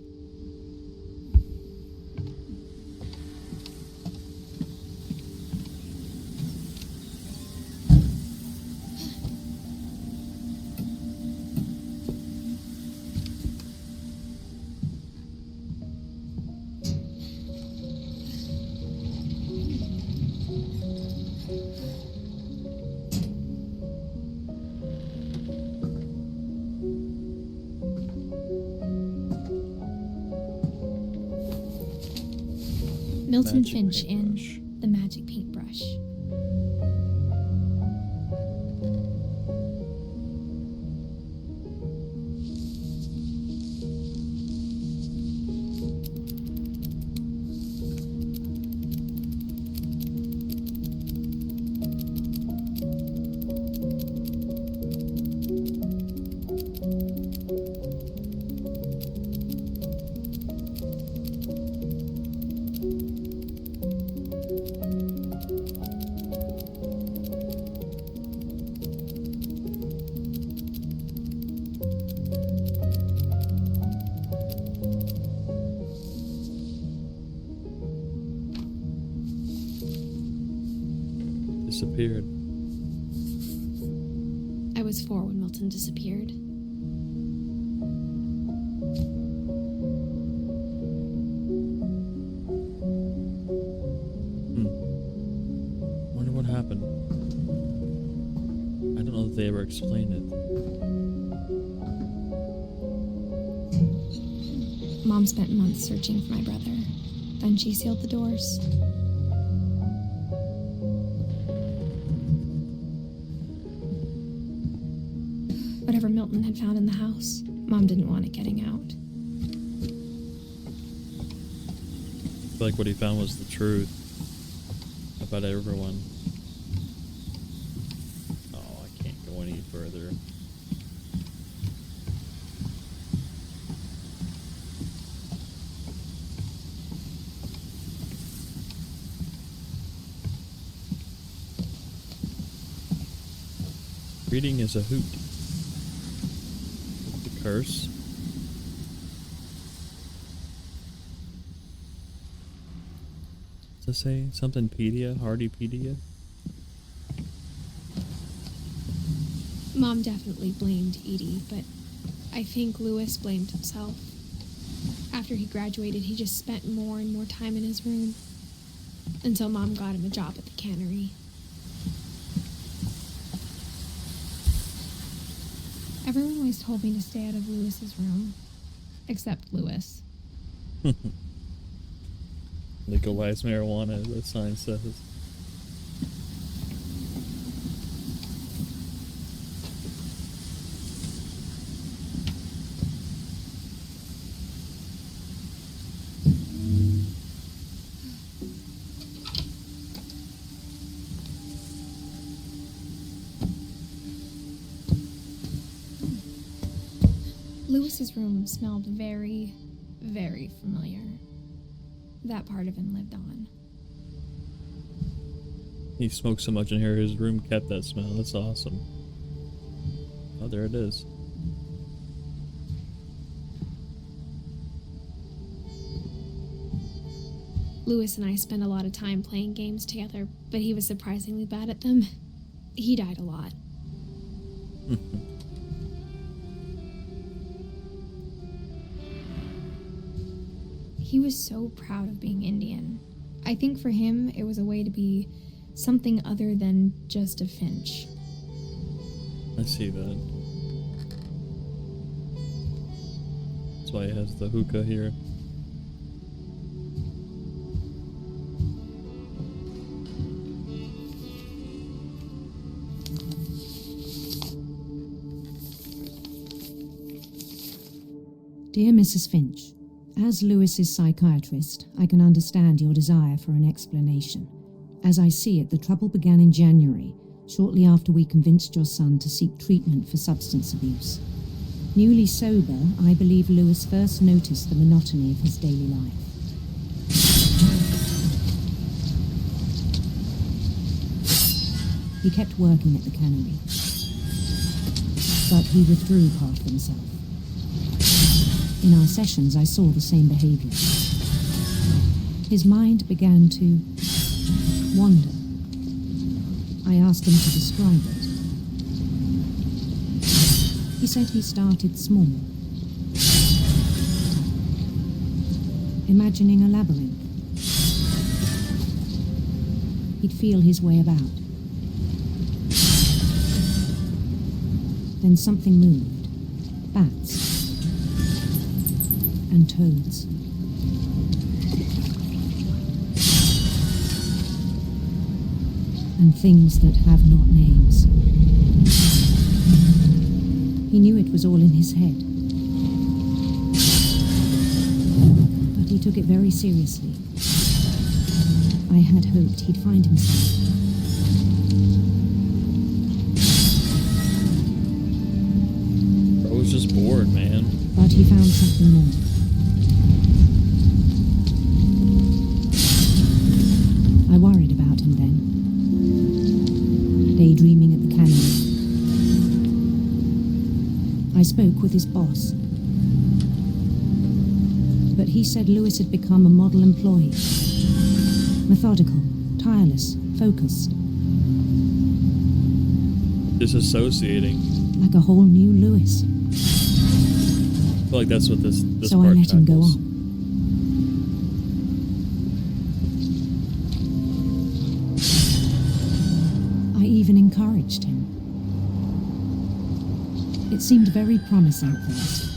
Milton Magic Finch paintbrush. in The Magic Paintbrush. Disappeared. I was 4 when Milton disappeared. Wonder what happened. I don't know if they ever explained it. Mom spent months searching for my brother. Then she sealed the doors. Whatever Milton had found in the house, Mom didn't want it getting out. I feel like what he found was the truth about everyone. Oh, I can't go any further. Reading is a hoot. The curse. Does it say something pedia? Hardypedia? Mom definitely blamed Edie, but I think Lewis blamed himself. After he graduated, he just spent more and more time in his room, until Mom got him a job at the cannery. Everyone always told me to stay out of Lewis's room, except Lewis. Legalize marijuana, the sign says. Lewis's room smelled very, very familiar. That part of him lived on. He smoked so much in here, his room kept that smell. That's awesome. Oh, there it is. Lewis and I spent a lot of time playing games together, but he was surprisingly bad at them. He died a lot. He was so proud of being Indian. I think for him, it was a way to be something other than just a Finch. I see that. That's why he has the hookah here. Dear Mrs. Finch, as Lewis's psychiatrist, I can understand your desire for an explanation. As I see it, the trouble began in January, shortly after we convinced your son to seek treatment for substance abuse. Newly sober, I believe Lewis first noticed the monotony of his daily life. He kept working at the cannery, but he withdrew part of himself. In our sessions, I saw the same behavior. His mind began to wander. I asked him to describe it. He said he started small, imagining a labyrinth. He'd feel his way about. Then something moved. Bats. And toads. And things that have not names. He knew it was all in his head. But he took it very seriously. I had hoped he'd find himself. I was just bored, man. But he found something more. I worried about him then, daydreaming at the cannery. I spoke with his boss, but he said Lewis had become a model employee. Methodical, tireless, focused. Disassociating. Like a whole new Lewis. I feel like that's what this so part I let him go tackles. on. I even encouraged him. It seemed very promising at first.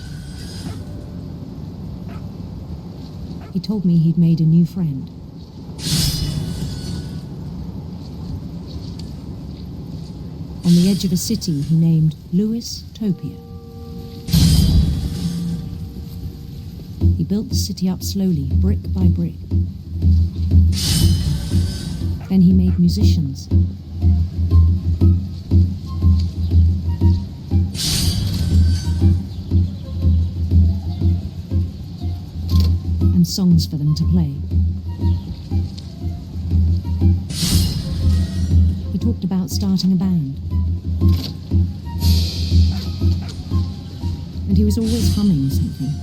He told me he'd made a new friend. On the edge of a city he named Lewis Topia. He built the city up slowly, brick by brick. Then he made musicians. And songs for them to play. He talked about starting a band. And he was always humming something.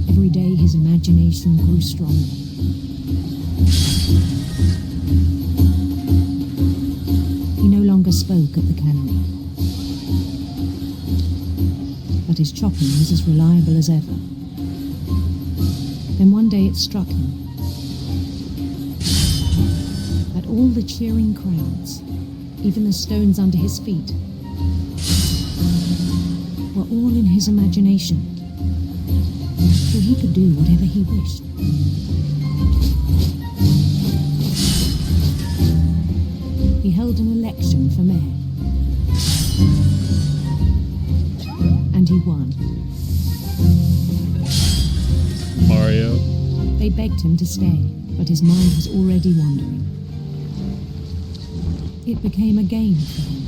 Every day his imagination grew stronger. He no longer spoke at the cannery. But his his chopping was as reliable as ever. Then one day it struck him that all the cheering crowds, even the stones under his feet, were all in his imagination, so he could do whatever he wished. He held an election for mayor, and he won. Mario. They begged him to stay, but his mind was already wandering. It became a game for him.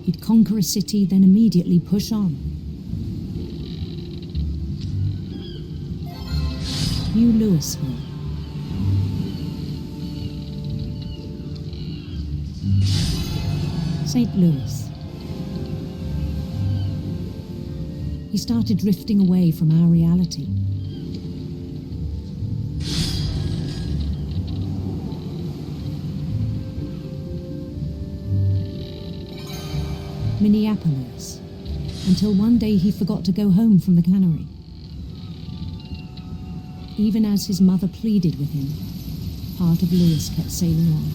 He'd conquer a city, then immediately push on. New Louisville. St. Louis. He started drifting away from our reality. Minneapolis, until one day he forgot to go home from the cannery. Even as his mother pleaded with him, part of Louis kept sailing on.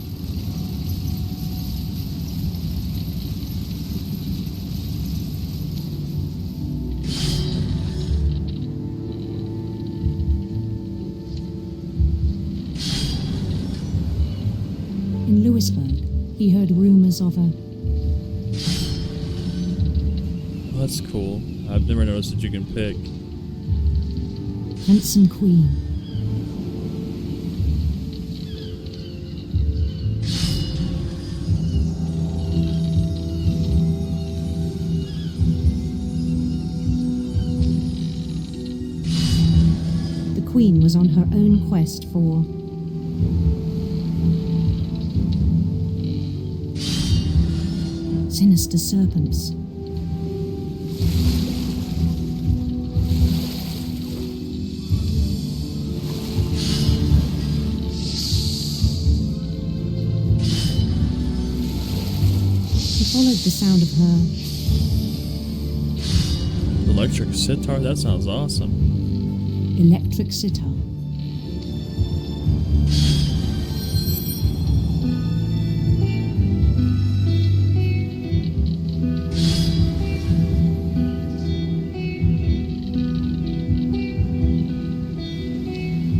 In Louisburg, he heard rumors of a... Oh, that's cool. I've never noticed that you can pick. handsome queen. The queen was on her own quest for sinister serpents. He followed the sound of her Electric sitar? That sounds awesome. electric sitar.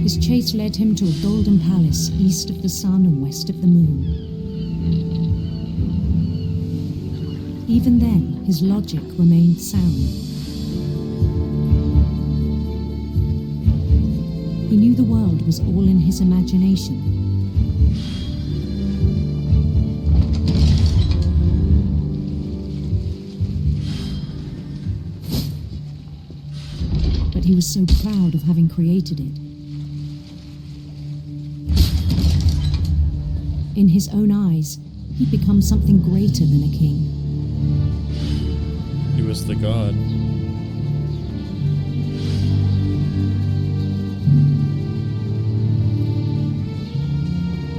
His chase led him to a golden palace east of the sun and west of the moon. Even then, his logic remained sound. He knew the world was all in his imagination. But he was so proud of having created it. In his own eyes, he'd become something greater than a king. He was the god.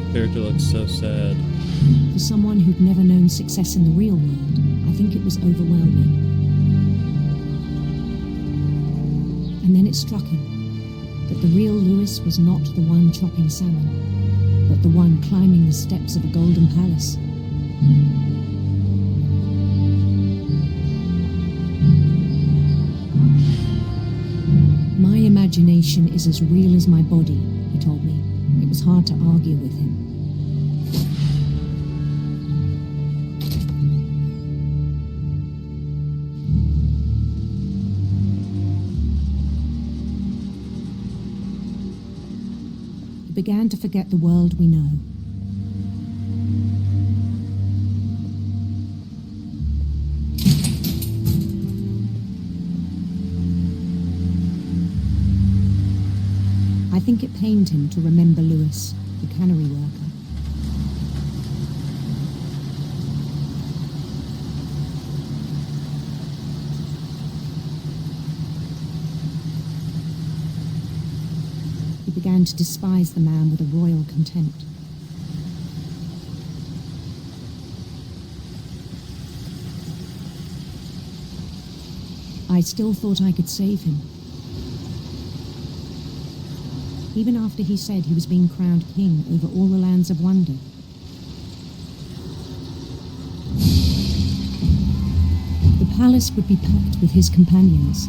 The character looks so sad. For someone who'd never known success in the real world, I think it was overwhelming. And then it struck him that the real Louis was not the one chopping salmon, but the one climbing the steps of a golden palace. My imagination is as real as my body, he told me. It was hard to argue with him. He began to forget the world we know. I think it pained him to remember Louis, the cannery worker. He began to despise the man with a royal contempt. I still thought I could save him. Even after he said he was being crowned king over all the lands of wonder. The palace would be packed with his companions.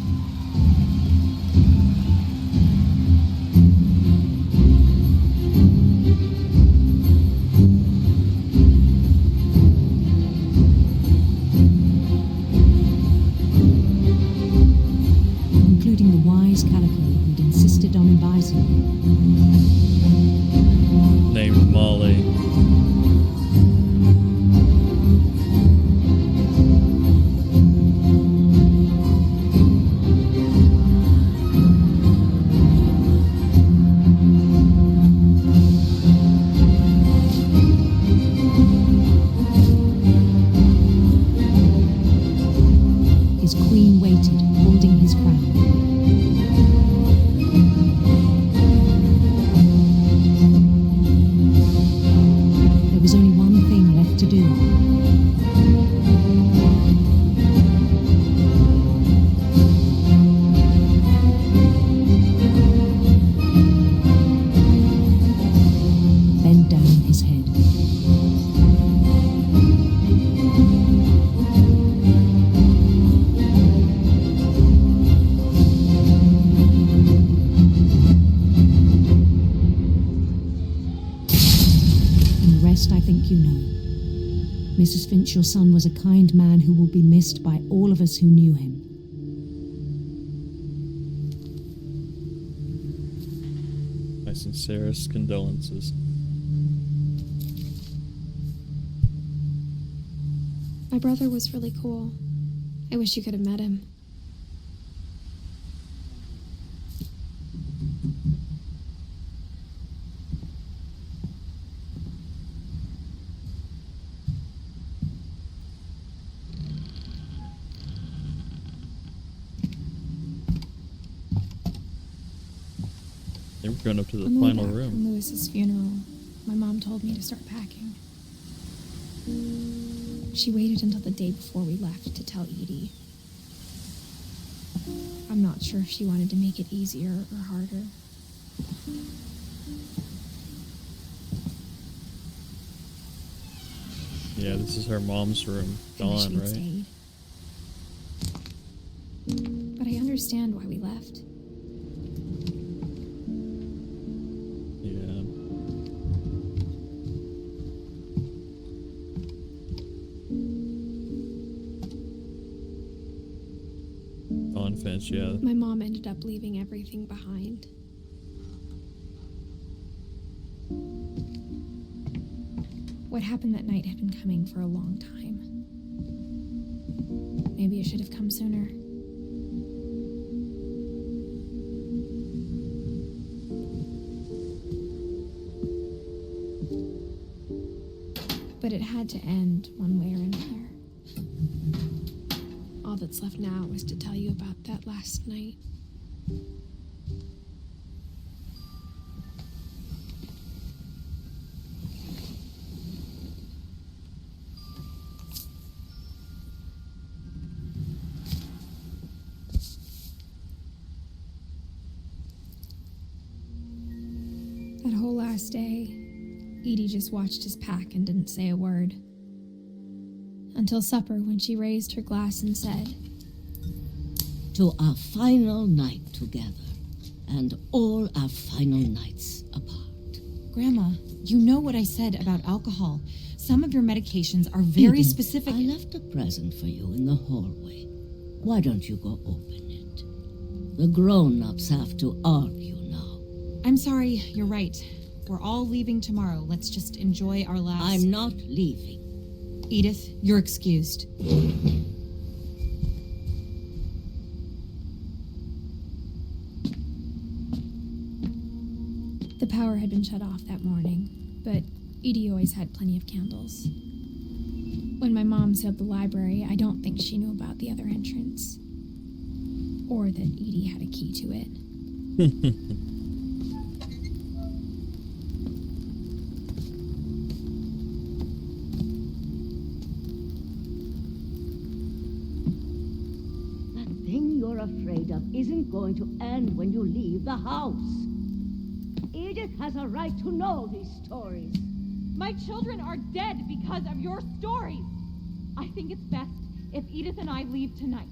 Including the wise Calico who'd insisted on advising me. Named Molly. His queen waited, holding his crown. There was only one thing left to do. Bend down his head. And the rest I think you know. Mrs. Finch, your son was a kind man who will be missed by all of us who knew him. My sincerest condolences. My brother was really cool. I wish you could have met him. They were going up to the On the way final back room. from Lewis's funeral, my mom told me to start packing. She waited until the day before we left to tell Edie. I'm not sure if she wanted to make it easier or harder. Yeah, this is her mom's room. I wish Dawn, we'd right? stayed. But I understand why we left. Yeah. Dawn Finch, yeah. My mom ended up leaving everything behind. What happened that night had been coming for a long time. Maybe it should have come sooner. But it had to end one way or another. All that's left now is to tell you about that last night. That whole last day, Edie just watched us pack and didn't say a word. Until supper, when she raised her glass and said, "To our final night together, and all our final nights apart." Grandma, you know what I said about alcohol. Some of your medications are very Edith, specific. I left a present for you in the hallway. Why don't you go open it? The grown-ups have to argue now. I'm sorry, you're right. We're all leaving tomorrow. Let's just enjoy our last... I'm not leaving. Edith, you're excused. The power had been shut off that morning, but Edie always had plenty of candles. When my mom sealed the library, I don't think she knew about the other entrance. Or that Edie had a key to it. That thing you're afraid of isn't going to end when you leave the house. Edith has a right to know these stories. My children are dead because of your stories. I think it's best if Edith and I leave tonight.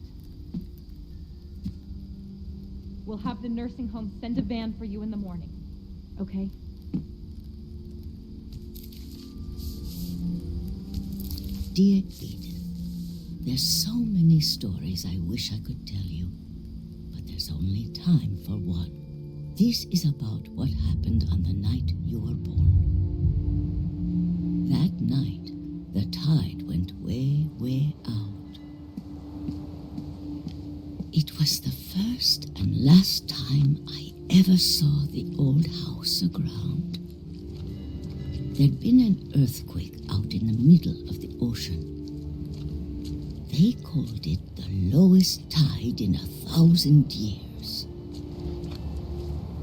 We'll have the nursing home send a van for you in the morning, okay? Dear Edith, there's so many stories I wish I could tell you, but there's only time for one. This is about what happened on the night you were born. That night, the tide went way, way out. It was the first and last time I ever saw the old house aground. There'd been an earthquake out in the middle of the ocean. They called it the lowest tide in 1,000 years.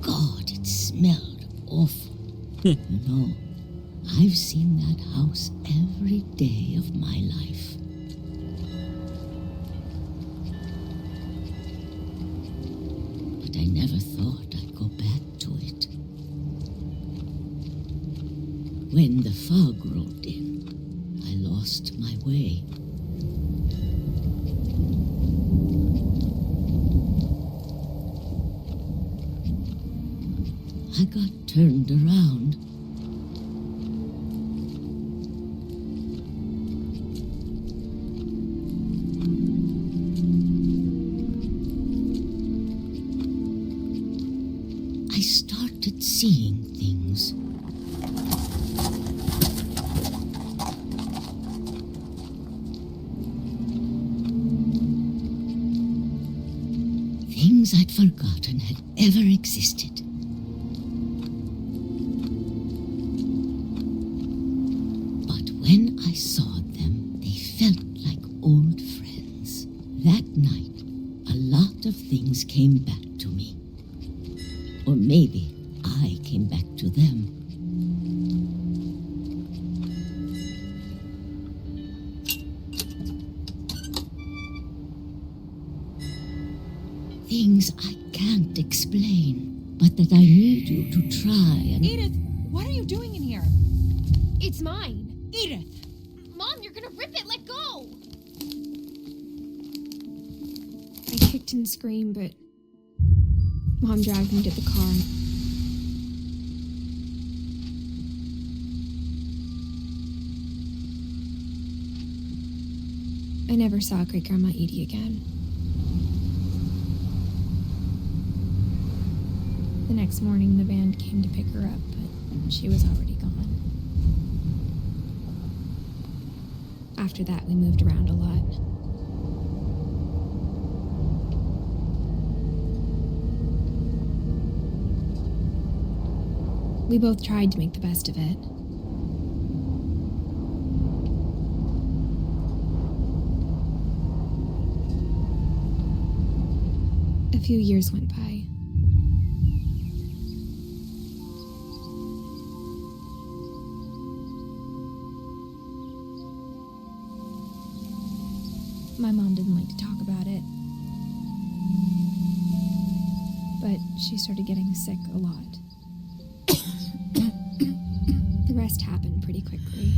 God, it smelled awful. You know, I've seen that house every day of my life. But I never thought I'd go back to it. When the fog rolled in, I lost my way. I got turned around. I started seeing things. Things I'd forgotten had ever existed. But when I saw them, they felt like old friends. That night, a lot of things came back to me. Or maybe I came back to them. Things I can't explain, but that I need you to try and... Edith, what are you doing in here? It's mine. Edith! Mom, you're gonna rip it. Let go. I kicked and screamed, but Mom dragged me to the car. I never saw Great-Grandma Edie again. The next morning, the van came to pick her up, but she was already gone. After that, we moved around a lot. We both tried to make the best of it. A few years went by. My mom didn't like to talk about it, but she started getting sick a lot. The rest happened pretty quickly.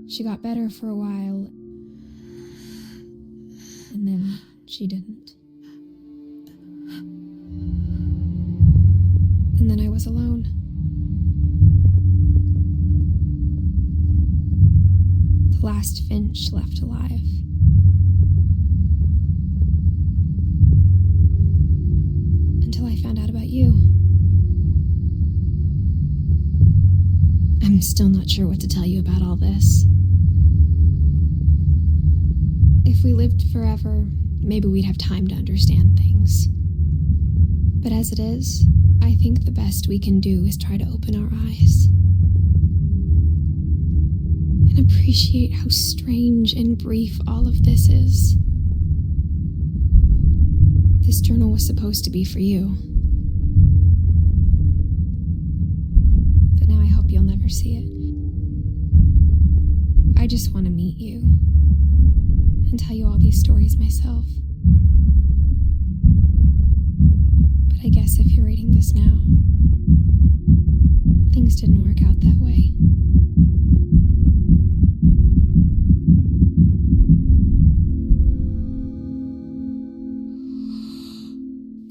She got better for a while, and then she didn't. And then I was alone. The last Finch left alive. Until I found out about you. I'm still not sure what to tell you about all this. If we lived forever, maybe we'd have time to understand things. But as it is, I think the best we can do is try to open our eyes. And appreciate how strange and brief all of this is. This journal was supposed to be for you. But now I hope you'll never see it. I just want to meet you. and tell you all these stories myself. But I guess if you're reading this now, things didn't work out that way.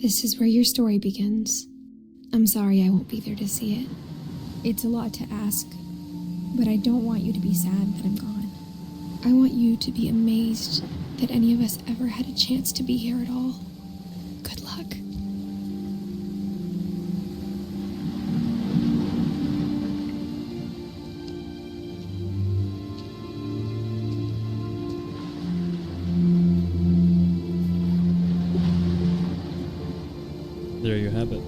This is where your story begins. I'm sorry I won't be there to see it. It's a lot to ask, but I don't want you to be sad that I'm gone. I want you to be amazed that any of us ever had a chance to be here at all. Good luck. There you have it.